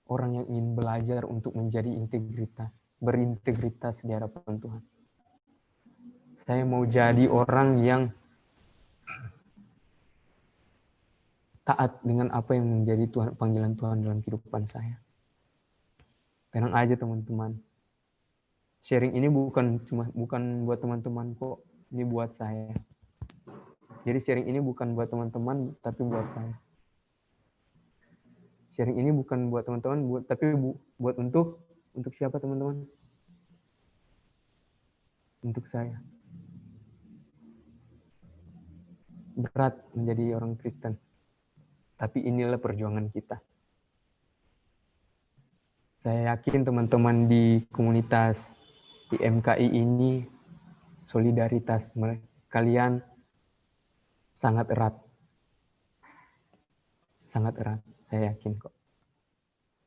orang yang ingin belajar untuk menjadi berintegritas di hadapan Tuhan. Saya mau jadi orang yang taat dengan apa yang menjadi panggilan Tuhan dalam kehidupan saya. Tenang aja teman-teman. Sharing ini bukan buat teman-teman kok, ini buat saya. Jadi sharing ini bukan buat teman-teman, tapi buat saya. Sharing ini bukan buat teman-teman, tapi buat untuk siapa teman-teman? Untuk saya. Berat menjadi orang Kristen. Tapi inilah perjuangan kita. Saya yakin teman-teman di komunitas di MKI ini, solidaritas kalian sangat erat. Sangat erat, saya yakin kok.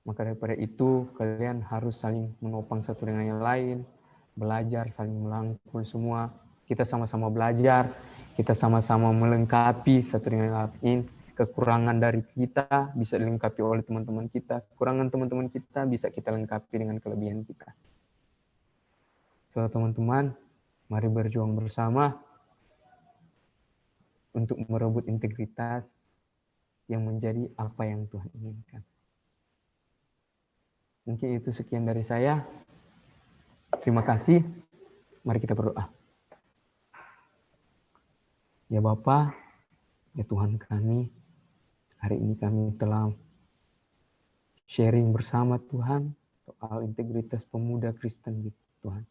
Maka daripada itu, kalian harus saling menopang satu dengan yang lain, belajar, saling melangkul semua. Kita sama-sama belajar, kita sama-sama melengkapi satu dengan yang lain. Kekurangan dari kita bisa dilengkapi oleh teman-teman kita. Kekurangan teman-teman kita bisa kita lengkapi dengan kelebihan kita. So, teman-teman, mari berjuang bersama untuk merebut integritas yang menjadi apa yang Tuhan inginkan. Mungkin itu sekian dari saya. Terima kasih. Mari kita berdoa. Ya Bapa, ya Tuhan kami, hari ini kami telah sharing bersama Tuhan soal integritas pemuda Kristen gitu Tuhan.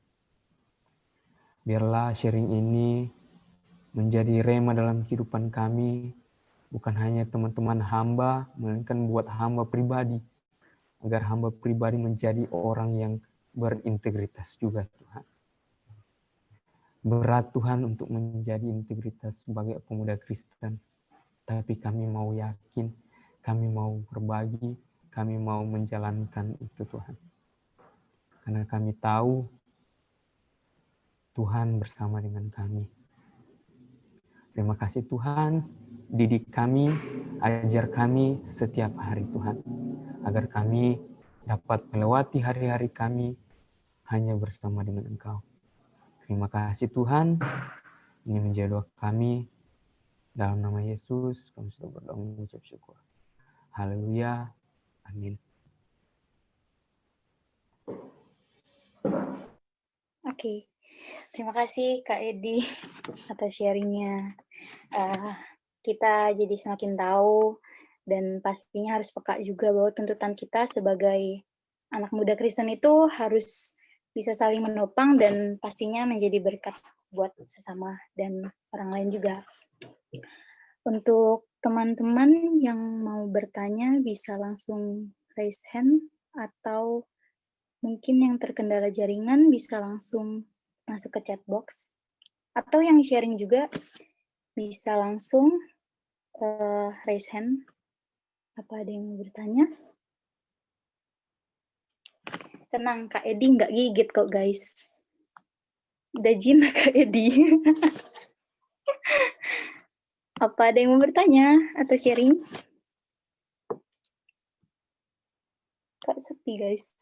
Biarlah sharing ini menjadi rema dalam kehidupan kami, bukan hanya teman-teman hamba, melainkan buat hamba pribadi, agar hamba pribadi menjadi orang yang berintegritas juga Tuhan. Berat Tuhan untuk menjadi integritas sebagai pemuda Kristen, tapi kami mau yakin, kami mau berbagi, kami mau menjalankan itu Tuhan. Karena kami tahu Tuhan bersama dengan kami. Terima kasih Tuhan, didik kami, ajar kami setiap hari Tuhan, agar kami dapat melewati hari-hari kami hanya bersama dengan Engkau. Terima kasih Tuhan, ini menjadi doa kami. Dalam nama Yesus, kami sudah berdoa mengucap syukur. Haleluya. Amin. Oke, terima kasih Kak Edi atas sharingnya. Kita jadi semakin tahu dan pastinya harus peka juga bahwa tuntutan kita sebagai anak muda Kristen itu harus bisa saling menopang dan pastinya menjadi berkat buat sesama dan orang lain juga. Untuk teman-teman yang mau bertanya bisa langsung raise hand atau mungkin yang terkendala jaringan bisa langsung masuk ke chat box. Atau yang sharing juga bisa langsung raise hand. Apa ada yang mau bertanya? Tenang, Kak Edi nggak gigit kok, guys. Udah jinak Kak Edi. Apa ada yang mau bertanya atau sharing? Kak sepi, guys.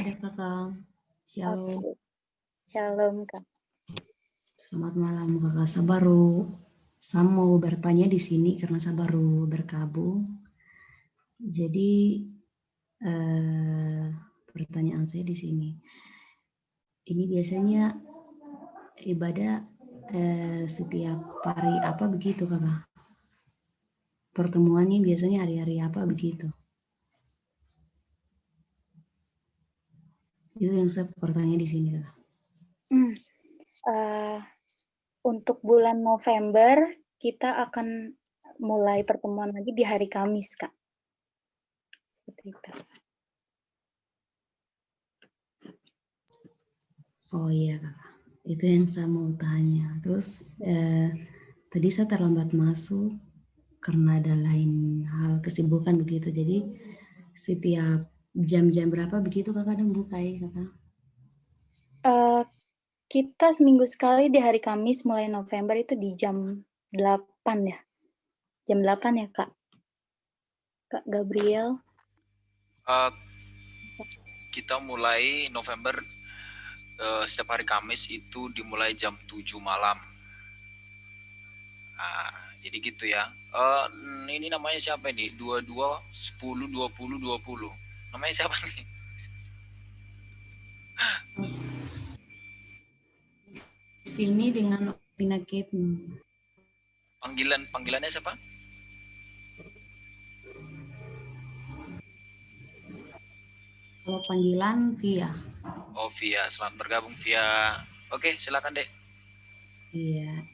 Ada Kakak. Shalom. Oke. Shalom, Kak. Selamat malam Kakak. Saya mau bertanya di sini karena saya baru bergabung. Jadi pertanyaan saya di sini. Ini biasanya ibadah setiap hari apa begitu Kakak? Pertemuannya biasanya hari-hari apa begitu? Itu yang saya bertanya di sini Kakak. Untuk bulan November kita akan mulai pertemuan lagi di hari Kamis, Kak. Seperti itu. Oh iya Kakak, itu yang saya mau tanya. Terus tadi saya terlambat masuk karena ada lain hal kesibukan begitu. Jadi setiap jam-jam berapa begitu Kakak dan buka ya Kakak? Kita seminggu sekali di hari Kamis mulai November itu di jam 8 ya. Jam 8 ya Kak. Kak Gabriel. Kita mulai November setiap hari Kamis itu dimulai jam 7 malam. Nah, jadi gitu ya. Ini namanya siapa ini? 22 10 20 20. Namanya siapa nih? Sini dengan penyakit. Panggilannya siapa? Kalau panggilan Via. Oh, Via. Selamat bergabung Via. Oke, silakan Dek. Iya,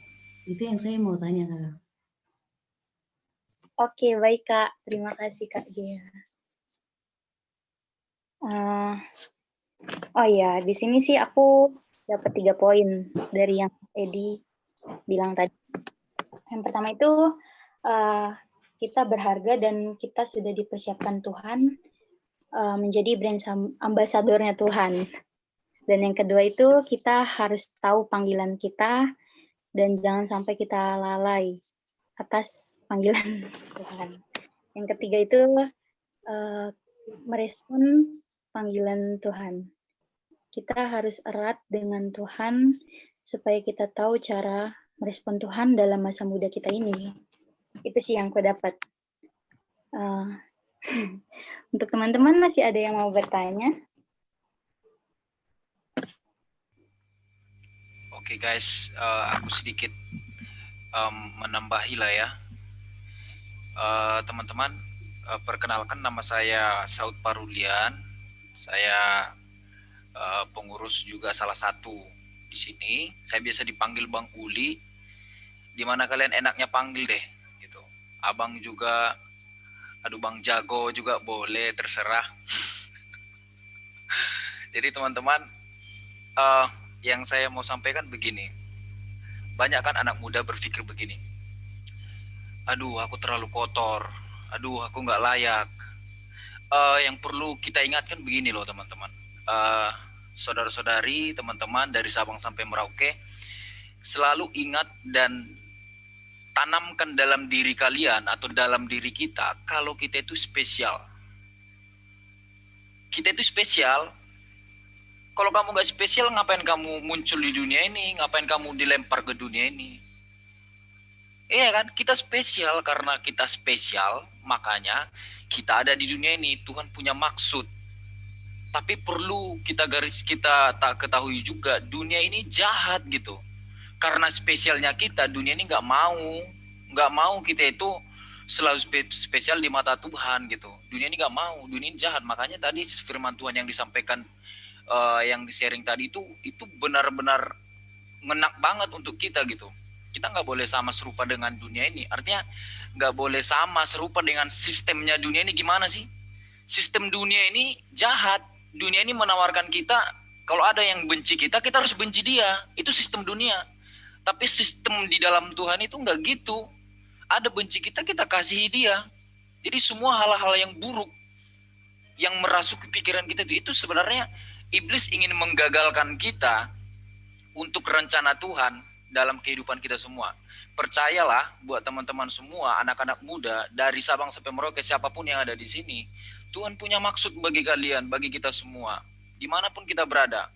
itu yang saya mau tanya Kakak. Oke, baik Kak. Terima kasih Kak Gia. Oh ya, di sini sih aku dapat 3 poin dari yang Edi bilang tadi. Yang pertama itu kita berharga dan kita sudah dipersiapkan Tuhan menjadi brand ambasadornya Tuhan. Dan yang kedua itu kita harus tahu panggilan kita dan jangan sampai kita lalai atas panggilan Tuhan. Yang ketiga itu merespon panggilan Tuhan. Kita harus erat dengan Tuhan supaya kita tahu cara merespon Tuhan dalam masa muda kita ini. Itu sih yang aku dapat. Untuk teman-teman masih ada yang mau bertanya? Oke guys, aku sedikit menambahi lah ya. Teman-teman, perkenalkan nama saya Saud Parulian. Saya pengurus juga salah satu di sini. Saya biasa dipanggil Bang Uli. Di mana kalian enaknya panggil deh, gitu. Abang juga, aduh Bang Jago juga boleh, terserah. Jadi teman-teman, yang saya mau sampaikan begini. Banyak kan anak muda berpikir begini. Aduh, aku terlalu kotor. Aduh, aku nggak layak. Yang perlu kita ingatkan begini loh teman-teman. Saudara-saudari, teman-teman dari Sabang sampai Merauke, selalu ingat dan tanamkan dalam diri kalian atau dalam diri kita kalau kita itu spesial. Kita itu spesial. Kalau kamu nggak spesial, ngapain kamu muncul di dunia ini? Ngapain kamu dilempar ke dunia ini? Iya kan? Kita spesial. Karena kita spesial, makanya kita ada di dunia ini. Tuhan punya maksud. Tapi perlu kita tak ketahui juga, dunia ini jahat gitu. Karena spesialnya kita, dunia ini nggak mau kita itu selalu spesial di mata Tuhan gitu. Dunia ini nggak mau, dunia ini jahat. Makanya tadi firman Tuhan yang disampaikan, yang di sharing tadi itu benar-benar ngenak banget untuk kita gitu. Kita nggak boleh sama serupa dengan dunia ini. Artinya nggak boleh sama serupa dengan sistemnya dunia ini. Gimana sih? Sistem dunia ini jahat. Dunia ini menawarkan kita, kalau ada yang benci kita harus benci dia. Itu sistem dunia. Tapi sistem di dalam Tuhan itu enggak gitu. Ada benci kita kasihi dia. Jadi semua hal-hal yang buruk yang merasuki pikiran kita itu sebenarnya iblis ingin menggagalkan kita untuk rencana Tuhan dalam kehidupan kita semua. Percayalah buat teman-teman semua, anak-anak muda dari Sabang sampai Merauke, siapapun yang ada di sini, Tuhan punya maksud bagi kalian, bagi kita semua, dimanapun kita berada.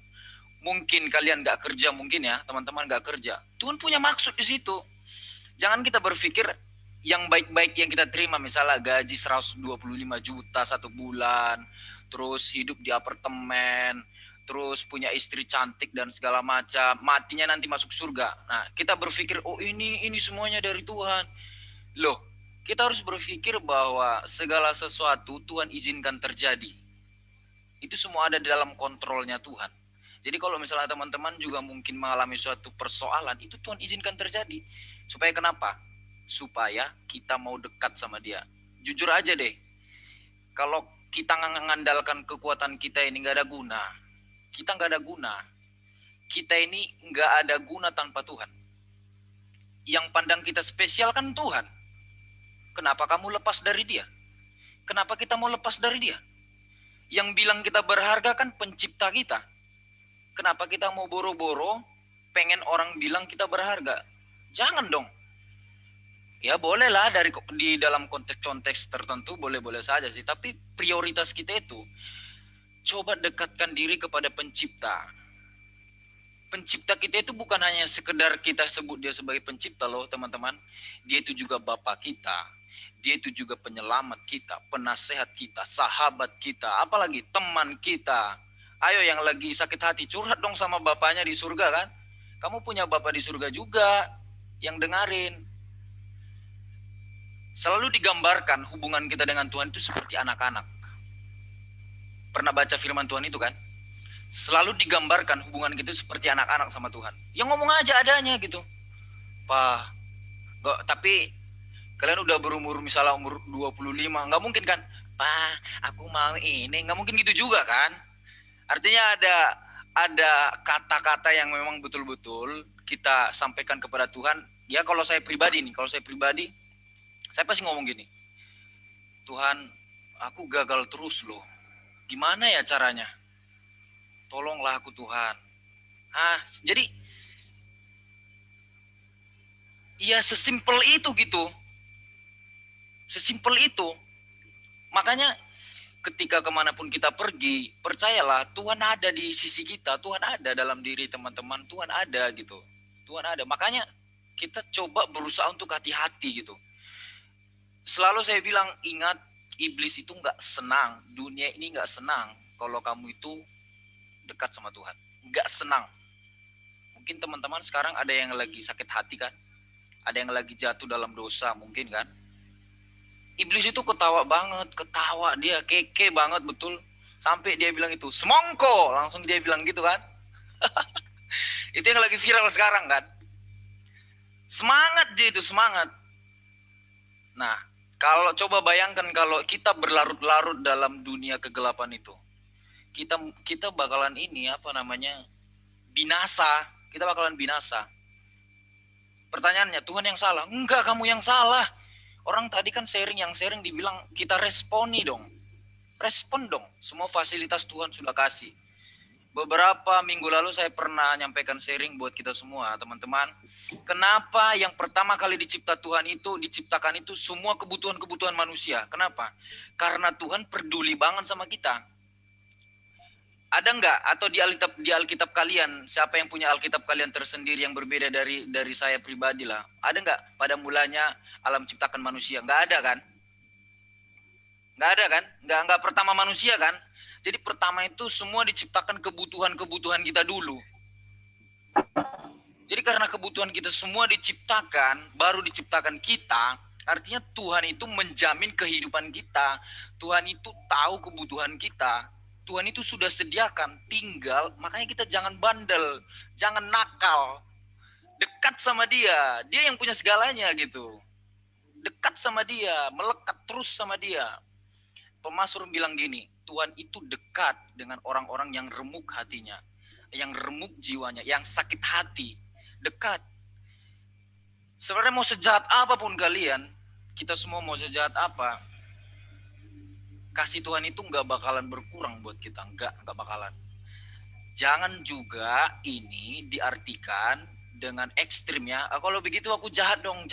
Mungkin kalian nggak kerja, mungkin ya teman-teman nggak kerja. Tuhan punya maksud di situ. Jangan kita berpikir yang baik-baik yang kita terima, misalnya gaji 125 juta satu bulan, terus hidup di apartemen, terus punya istri cantik dan segala macam, matinya nanti masuk surga. Nah, kita berpikir, oh ini semuanya dari Tuhan. Loh, kita harus berpikir bahwa segala sesuatu Tuhan izinkan terjadi. Itu semua ada di dalam kontrolnya Tuhan. Jadi kalau misalnya teman-teman juga mungkin mengalami suatu persoalan, itu Tuhan izinkan terjadi. Supaya kenapa? Supaya kita mau dekat sama dia. Jujur aja deh, kalau kita mengandalkan kekuatan kita ini nggak ada guna. Kita nggak ada guna. Kita ini nggak ada guna tanpa Tuhan. Yang pandang kita spesial kan Tuhan. Kenapa kamu lepas dari dia? Kenapa kita mau lepas dari dia? Yang bilang kita berharga kan pencipta kita. Kenapa kita mau boro-boro pengen orang bilang kita berharga? Jangan dong. Ya bolehlah di dalam konteks-konteks tertentu boleh-boleh saja sih. Tapi prioritas kita itu coba dekatkan diri kepada pencipta. Pencipta kita itu bukan hanya sekedar kita sebut dia sebagai pencipta loh teman-teman. Dia itu juga Bapa kita. Dia itu juga penyelamat kita, penasehat kita, sahabat kita, apalagi teman kita. Ayo yang lagi sakit hati, curhat dong sama bapaknya di surga kan. Kamu punya bapak di surga juga yang dengerin. Selalu digambarkan hubungan kita dengan Tuhan itu seperti anak-anak. Pernah baca firman Tuhan itu kan? Selalu digambarkan hubungan kita seperti anak-anak sama Tuhan. Yang ngomong aja adanya gitu. Tapi kalian udah berumur misalnya umur 25, nggak mungkin kan? Aku mau ini, nggak mungkin gitu juga kan? Artinya ada kata-kata yang memang betul-betul kita sampaikan kepada Tuhan. Ya kalau saya pribadi, saya pasti ngomong gini. Tuhan, aku gagal terus loh. Gimana ya caranya? Tolonglah aku Tuhan. Jadi ya sesimpel itu gitu. Sesimpel itu. Makanya ketika kemanapun kita pergi, percayalah Tuhan ada di sisi kita, Tuhan ada dalam diri teman-teman, Tuhan ada gitu. Tuhan ada. Makanya kita coba berusaha untuk hati-hati gitu. Selalu saya bilang, ingat, iblis itu nggak senang, dunia ini nggak senang kalau kamu itu dekat sama Tuhan. Nggak senang. Mungkin teman-teman sekarang ada yang lagi sakit hati kan? Ada yang lagi jatuh dalam dosa mungkin kan? Iblis itu ketawa banget, dia keke banget betul. Sampai dia bilang itu, semongko, langsung dia bilang gitu kan. Itu yang lagi viral sekarang kan. Semangat dia itu, semangat. Nah, kalau coba bayangkan kalau kita berlarut-larut dalam dunia kegelapan itu, kita bakalan ini apa namanya, binasa. Kita bakalan binasa. Pertanyaannya, Tuhan yang salah? Enggak, kamu yang salah. Orang tadi kan yang sharing dibilang kita responi dong. Respon dong. Semua fasilitas Tuhan sudah kasih. Beberapa minggu lalu saya pernah nyampaikan sharing buat kita semua, teman-teman. Kenapa yang pertama kali diciptakan itu semua kebutuhan-kebutuhan manusia. Kenapa? Karena Tuhan peduli banget sama kita. Ada enggak? Atau di Alkitab kalian, siapa yang punya Alkitab kalian tersendiri yang berbeda dari saya pribadi lah. Ada enggak? Pada mulanya alam ciptakan manusia. Enggak ada kan? Enggak ada kan? Enggak pertama manusia kan? Jadi pertama itu semua diciptakan kebutuhan-kebutuhan kita dulu. Jadi karena kebutuhan kita semua diciptakan, baru diciptakan kita, artinya Tuhan itu menjamin kehidupan kita. Tuhan itu tahu kebutuhan kita. Tuhan itu sudah sediakan, tinggal makanya kita jangan bandel, jangan nakal. Dekat sama dia, dia yang punya segalanya gitu. Dekat sama dia, melekat terus sama dia. Pemasmur bilang gini, Tuhan itu dekat dengan orang-orang yang remuk hatinya, yang remuk jiwanya, yang sakit hati, dekat. Sebenarnya mau sejahat apapun kalian, kita semua mau sejahat apa, kasih Tuhan itu nggak bakalan berkurang buat kita, nggak bakalan. Jangan juga ini diartikan dengan ekstrim ya. Kalau begitu aku jahat dong,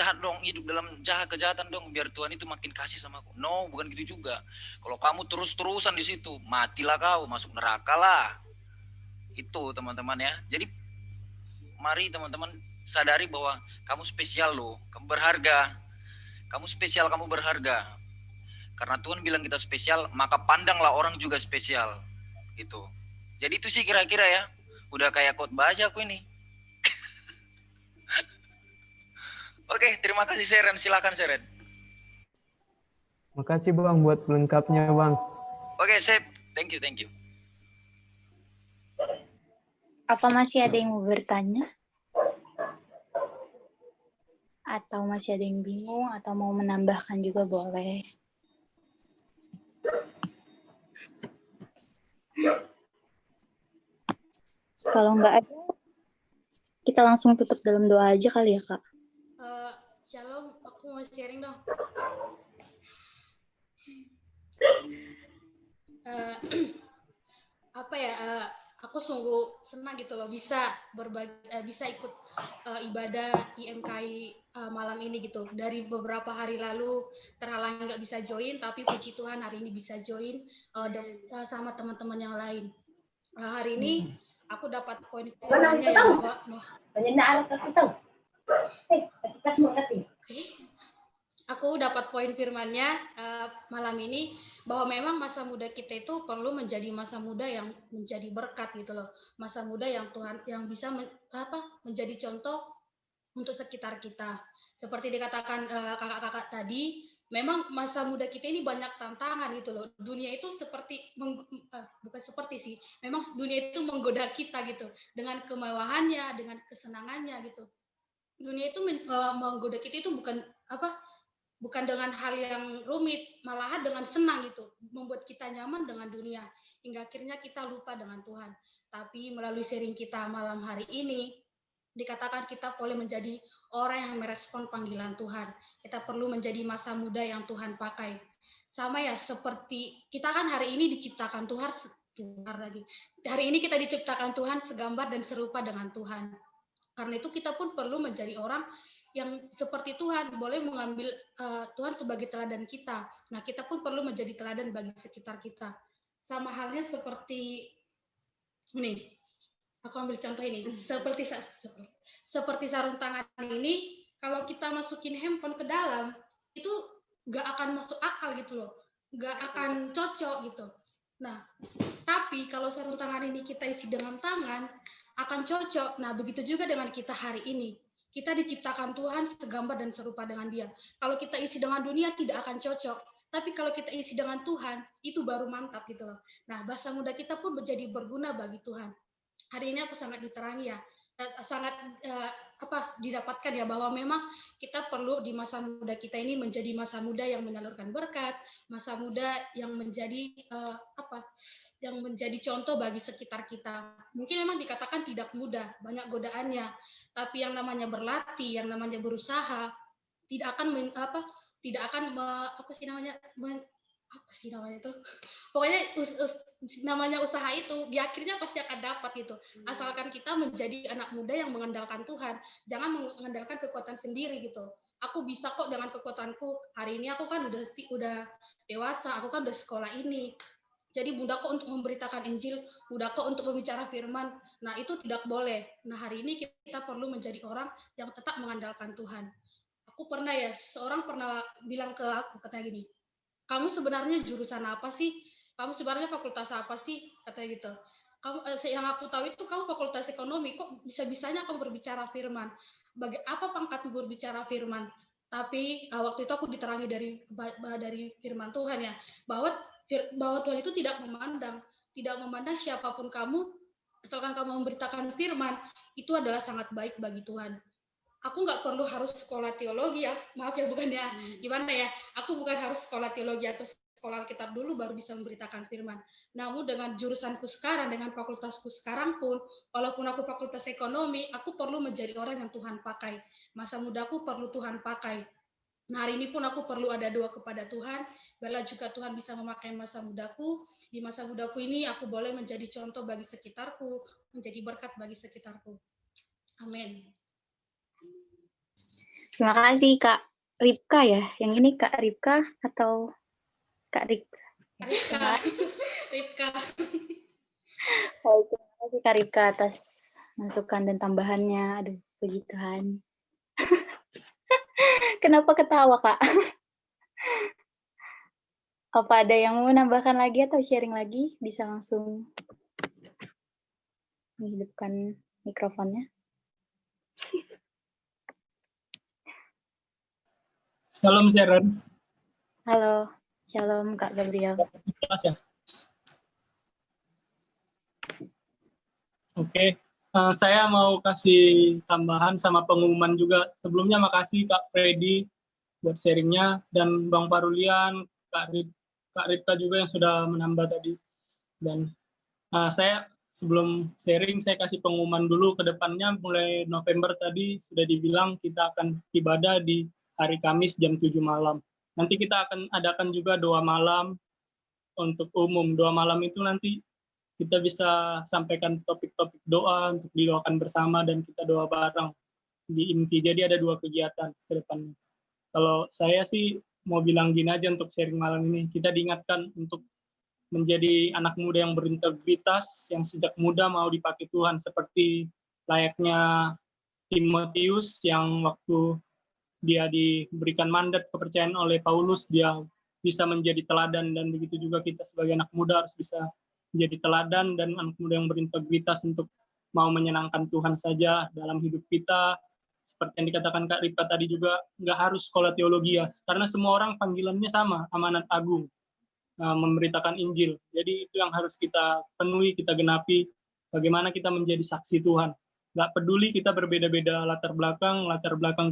hidup dalam kejahatan dong, biar Tuhan itu makin kasih sama aku. No, bukan gitu juga. Kalau kamu terus-terusan di situ, matilah kau, masuk neraka lah. Itu teman-teman ya. Jadi mari teman-teman sadari bahwa kamu spesial loh, kamu berharga. Kamu spesial, kamu berharga. Karena Tuhan bilang kita spesial, maka pandanglah orang juga spesial. Gitu. Jadi itu sih kira-kira ya. Udah kayak khotbah aja aku ini. Oke, terima kasih Seren. Silakan Seren. Makasih Bang buat pelengkapnya Bang. Oke, sip. Thank you. Apa masih ada yang mau bertanya? Atau masih ada yang bingung atau mau menambahkan juga boleh. Kalau nggak ada, kita langsung tutup dalam doa aja kali ya, Kak. Shalom, aku mau sharing dong. Aku sungguh senang gitu loh bisa bisa ikut ibadah IMKI malam ini gitu. Dari beberapa hari lalu terhalang nggak bisa join, tapi puji Tuhan hari ini bisa join sama teman-teman yang lain. Hari ini aku dapat poin firman-Nya yang bahwa aku dapat poin firman-Nya malam ini bahwa memang masa muda kita itu perlu menjadi masa muda yang menjadi berkat gitu loh. Masa muda yang Tuhan yang bisa menjadi contoh untuk sekitar kita. Seperti dikatakan kakak-kakak tadi, memang masa muda kita ini banyak tantangan gitu loh. Dunia itu bukan seperti sih. Memang dunia itu menggoda kita gitu dengan kemewahannya, dengan kesenangannya gitu. Dunia itu menggoda kita itu bukan dengan hal yang rumit, malahan dengan senang gitu, membuat kita nyaman dengan dunia, hingga akhirnya kita lupa dengan Tuhan. Tapi melalui sharing kita malam hari ini, dikatakan kita boleh menjadi orang yang merespon panggilan Tuhan. Kita perlu menjadi masa muda yang Tuhan pakai. Sama ya, seperti kita kan hari ini diciptakan Tuhan, hari ini kita diciptakan Tuhan segambar dan serupa dengan Tuhan. Karena itu kita pun perlu menjadi orang yang seperti Tuhan, boleh mengambil Tuhan sebagai teladan kita. Nah, kita pun perlu menjadi teladan bagi sekitar kita. Sama halnya seperti ini. Aku ambil contoh ini. Seperti sarung tangan ini, kalau kita masukin handphone ke dalam, itu nggak akan masuk akal gitu loh. Nggak akan cocok gitu. Nah, tapi kalau sarung tangan ini kita isi dengan tangan, akan cocok. Nah, begitu juga dengan kita hari ini. Kita diciptakan Tuhan segambar dan serupa dengan Dia. Kalau kita isi dengan dunia, tidak akan cocok. Tapi kalau kita isi dengan Tuhan, itu baru mantap gitu loh. Nah, masa muda kita pun menjadi berguna bagi Tuhan. Hari ini aku sangat diterangi ya, sangat didapatkan ya, bahwa memang kita perlu di masa muda kita ini menjadi masa muda yang menyalurkan berkat, masa muda yang menjadi yang menjadi contoh bagi sekitar kita. Mungkin memang dikatakan tidak mudah, banyak godaannya, tapi yang namanya berlatih, yang namanya berusaha, tidak akan pokoknya namanya usaha itu di akhirnya pasti akan dapat gitu, asalkan kita menjadi anak muda yang mengandalkan Tuhan, jangan mengandalkan kekuatan sendiri gitu. Aku bisa kok dengan kekuatanku, hari ini aku kan udah dewasa, aku kan udah sekolah ini, jadi mudah kok untuk memberitakan Injil, mudah kok untuk berbicara firman. Nah, itu tidak boleh. Nah, hari ini kita perlu menjadi orang yang tetap mengandalkan Tuhan. Aku pernah ya, seorang pernah bilang ke aku, katanya gini, kamu sebenarnya jurusan apa sih? Kamu sebenarnya fakultas apa sih? Katanya gitu. Yang aku tahu itu kamu fakultas ekonomi, kok bisa-bisanya kamu berbicara firman? Apa pangkatmu berbicara firman? Tapi waktu itu aku diterangi dari firman Tuhan ya, bahwa Tuhan itu tidak memandang siapapun kamu, asalkan kamu memberitakan firman, itu adalah sangat baik bagi Tuhan. Aku nggak perlu harus sekolah teologi ya, maaf ya, bukannya gimana ya, aku bukan harus sekolah teologi atau sekolah Alkitab dulu baru bisa memberitakan firman. Namun dengan jurusanku sekarang, dengan fakultasku sekarang pun, walaupun aku fakultas ekonomi, aku perlu menjadi orang yang Tuhan pakai. Masa mudaku perlu Tuhan pakai. Nah, hari ini pun aku perlu ada doa kepada Tuhan, biarlah juga Tuhan bisa memakai masa mudaku. Di masa mudaku ini aku boleh menjadi contoh bagi sekitarku, menjadi berkat bagi sekitarku. Amin. Terima kasih Kak Ripka ya. Yang ini Kak Ripka atau Kak Ripka? Ripka. Baik, terima kasih Kak Ripka atas masukan dan tambahannya. Aduh, puji Tuhan. Kenapa ketawa Kak? Apa ada yang mau menambahkan lagi atau sharing lagi? Bisa langsung menghidupkan mikrofonnya. Shalom Sharon. Halo, shalom Kak Gabriel. Oke, saya mau kasih tambahan sama pengumuman juga. Sebelumnya makasih Kak Freddy buat sharingnya, dan Bang Parulian, Kak Ripka juga yang sudah menambah tadi. Dan saya sebelum sharing, saya kasih pengumuman dulu ke depannya. Mulai November tadi sudah dibilang kita akan ibadah di hari Kamis jam 7 malam. Nanti kita akan adakan juga doa malam untuk umum. Doa malam itu nanti kita bisa sampaikan topik-topik doa untuk didoakan bersama dan kita doa bareng di inti. Jadi ada 2 kegiatan ke depannya. Kalau saya sih mau bilang gini aja untuk sharing malam ini, kita diingatkan untuk menjadi anak muda yang berintegritas, yang sejak muda mau dipakai Tuhan, seperti layaknya Timotius yang waktu dia diberikan mandat kepercayaan oleh Paulus, dia bisa menjadi teladan, dan begitu juga kita sebagai anak muda harus bisa menjadi teladan dan anak muda yang berintegritas untuk mau menyenangkan Tuhan saja dalam hidup kita. Seperti yang dikatakan Kak Ripka tadi juga, nggak harus sekolah teologi ya, karena semua orang panggilannya sama, amanat agung, memberitakan Injil. Jadi itu yang harus kita penuhi, kita genapi, bagaimana kita menjadi saksi Tuhan. Nggak peduli kita berbeda-beda latar belakang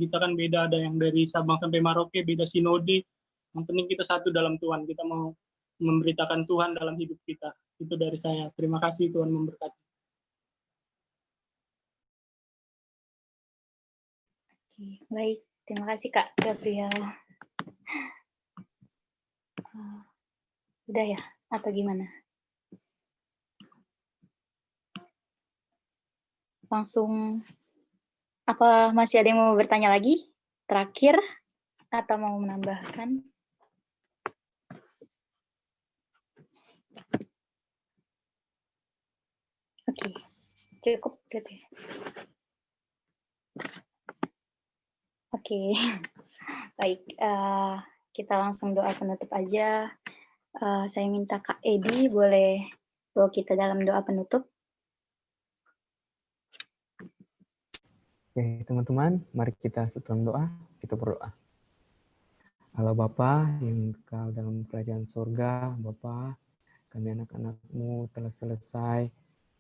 kita kan beda, ada yang dari Sabang sampai Merauke, beda sinode, yang penting kita satu dalam Tuhan, kita mau memberitakan Tuhan dalam hidup kita. Itu dari saya. Terima kasih, Tuhan memberkati. Baik, terima kasih Kak Gabriel. Udah ya, atau gimana? Langsung, apa masih ada yang mau bertanya lagi? Terakhir, atau mau menambahkan? Oke, cukup berarti. Oke, baik. Kita langsung doa penutup aja. Saya minta Kak Edi boleh bawa kita dalam doa penutup. Oke, teman-teman, mari kita setelah doa, kita berdoa. Allah Bapa yang kekal dalam kerajaan surga, Bapa, kami anak-anak-Mu telah selesai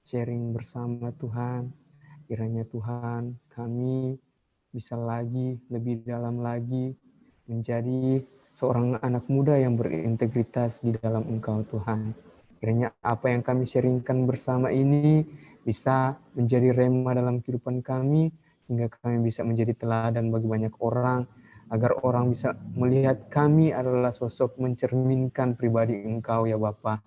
sharing bersama Tuhan. Kiranya Tuhan, kami bisa lagi, lebih dalam lagi, menjadi seorang anak muda yang berintegritas di dalam Engkau Tuhan. Kiranya apa yang kami sharingkan bersama ini bisa menjadi rema dalam kehidupan kami, hingga kami bisa menjadi teladan bagi banyak orang, agar orang bisa melihat kami adalah sosok mencerminkan pribadi Engkau ya Bapa.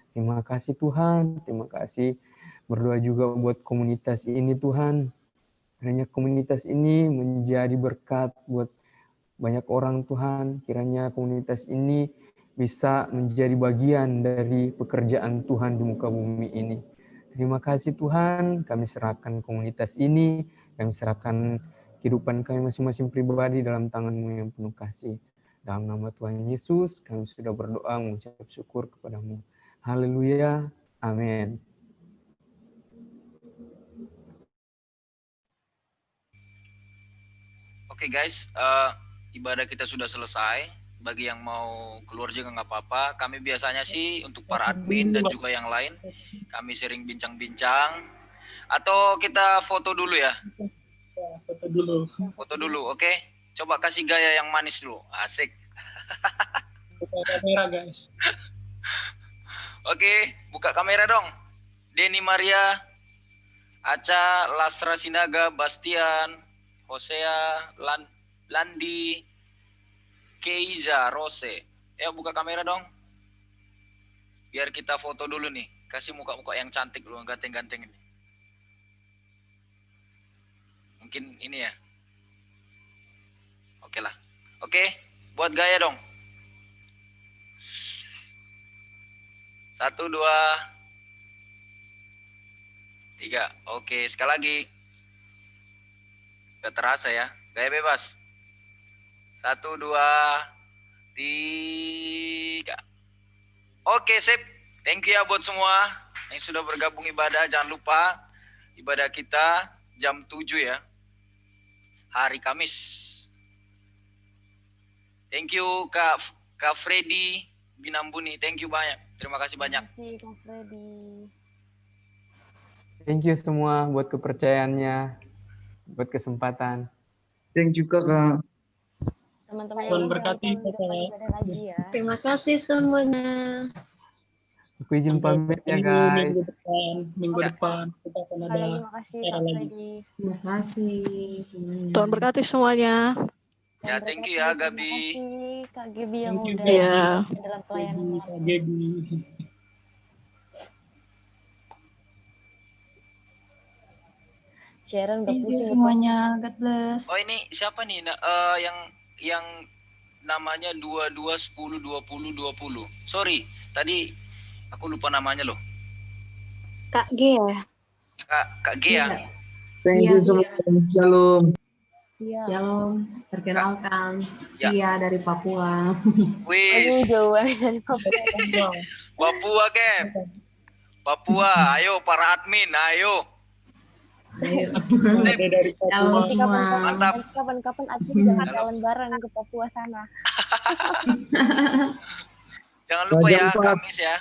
Terima kasih Tuhan, terima kasih. Berdoa juga buat komunitas ini Tuhan. Kiranya komunitas ini menjadi berkat buat banyak orang Tuhan. Kiranya komunitas ini bisa menjadi bagian dari pekerjaan Tuhan di muka bumi ini. Terima kasih Tuhan, kami serahkan komunitas ini, kami serahkan kehidupan kami masing-masing pribadi dalam tangan-Mu yang penuh kasih. Dalam nama Tuhan Yesus, kami sudah berdoa mengucap syukur kepada-Mu. Haleluya, amin. Oke guys, ibadah kita sudah selesai. Bagi yang mau keluar juga nggak apa-apa. Kami biasanya sih untuk para admin dan juga yang lain, kami sering bincang-bincang. Atau kita foto dulu ya? Foto dulu. Foto dulu, oke? Coba kasih gaya yang manis dulu. Asik. Buka kamera guys. Oke, buka kamera dong. Denny Maria, Aca, Lasra Sinaga, Bastian, Hosea, Landi, Keiza, Rose. Ya, buka kamera dong. Biar kita foto dulu nih. Kasih muka-muka yang cantik dulu, ganteng-ganteng ini. Mungkin ini ya. Oke lah. Oke, buat gaya dong. 1, 2, 3. Oke, sekali lagi. Gak terasa ya. Gaya bebas. 1, 2, 3. Oke, sip. Thank you ya buat semua yang sudah bergabung ibadah. Jangan lupa ibadah kita jam 7 ya. Hari Kamis. Thank you Kak Freddy Binambuni. Thank you banyak. Terima kasih banyak. Terima kasih Kak Freddy. Thank you semua buat kepercayaannya, buat kesempatan. Thank you Kakak. Teman-teman Tuhan yang berkati minggu depan ibadah lagi ya. Terima kasih semuanya. Aku izin pamit ya guys. Minggu depan kita akan ada. Terima kasih Kak Freddy. Terima kasih semuanya. Tuhan berkati semuanya. Ya, thank you ya Gabi. Terima kasih Kak Gabi yang Thank you, udah Iya. dalam pelayanan malam. Kak Gaby. Sharon gak Thank you pusing semuanya. God bless. Oh, ini siapa nih yang namanya 22 10 20 20. Sorry, tadi aku lupa namanya loh. Kak G ya? Kak G ya? Thank you semua. Shalom. Shalom, perkenalkan Ya. Tia dari Papua. Wis. jauh dari Papua. Papua, Kep. Papua, ayo para admin, ayo. Ada dari Shalom Papua. semua. Mantap. Kapan-kapan Admin jangan jalan bareng ke Papua sana. Jangan lupa ya, Jangan lupa. Kamis ya.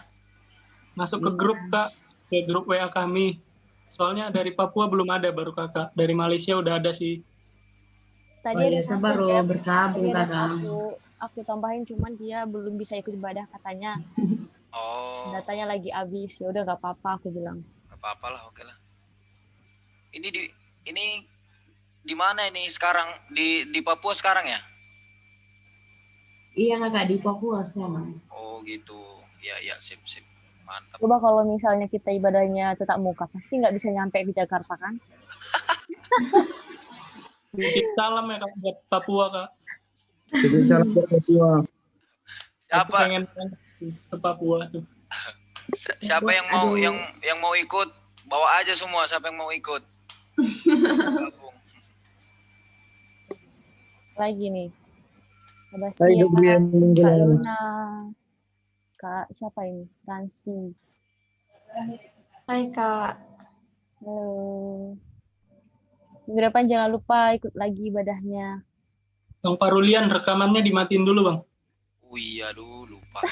Masuk ke grup Kak, ke grup WA kami. Soalnya dari Papua belum ada, baru Kakak. Dari Malaysia udah ada sih. Tadi Oh ada iya, satu, baru Kep. bergabung Tadi ada Kakak. aku tambahin, cuman dia belum bisa ikut ibadah katanya. Oh, Datanya lagi habis. Ya udah nggak apa-apa aku bilang. nggak apa-apa lah, oke lah. Ini di mana ini sekarang? Di Papua sekarang ya? Iya Kakak, di Papua sekarang. Oh gitu. Ya, sip. Mantap. Coba kalau misalnya kita ibadahnya tetap muka, pasti nggak bisa nyampe di Jakarta kan? Titip salam ya Kak buat Papua Kak. Jadi salam buat Papua. Aku Siapa pengen ke Papua tuh. siapa yang mau Aduh. yang mau ikut? Bawa aja semua siapa yang mau ikut. Gabung. Lagi nih. Ada Hai Sia, Gabriel. Kak Luna, Kak siapa ini? Ransi. Hai Kak. Halo. Minggu depan jangan lupa ikut lagi ibadahnya. Bang Parulian, rekamannya dimatiin dulu, Bang. Oh iya, lupa.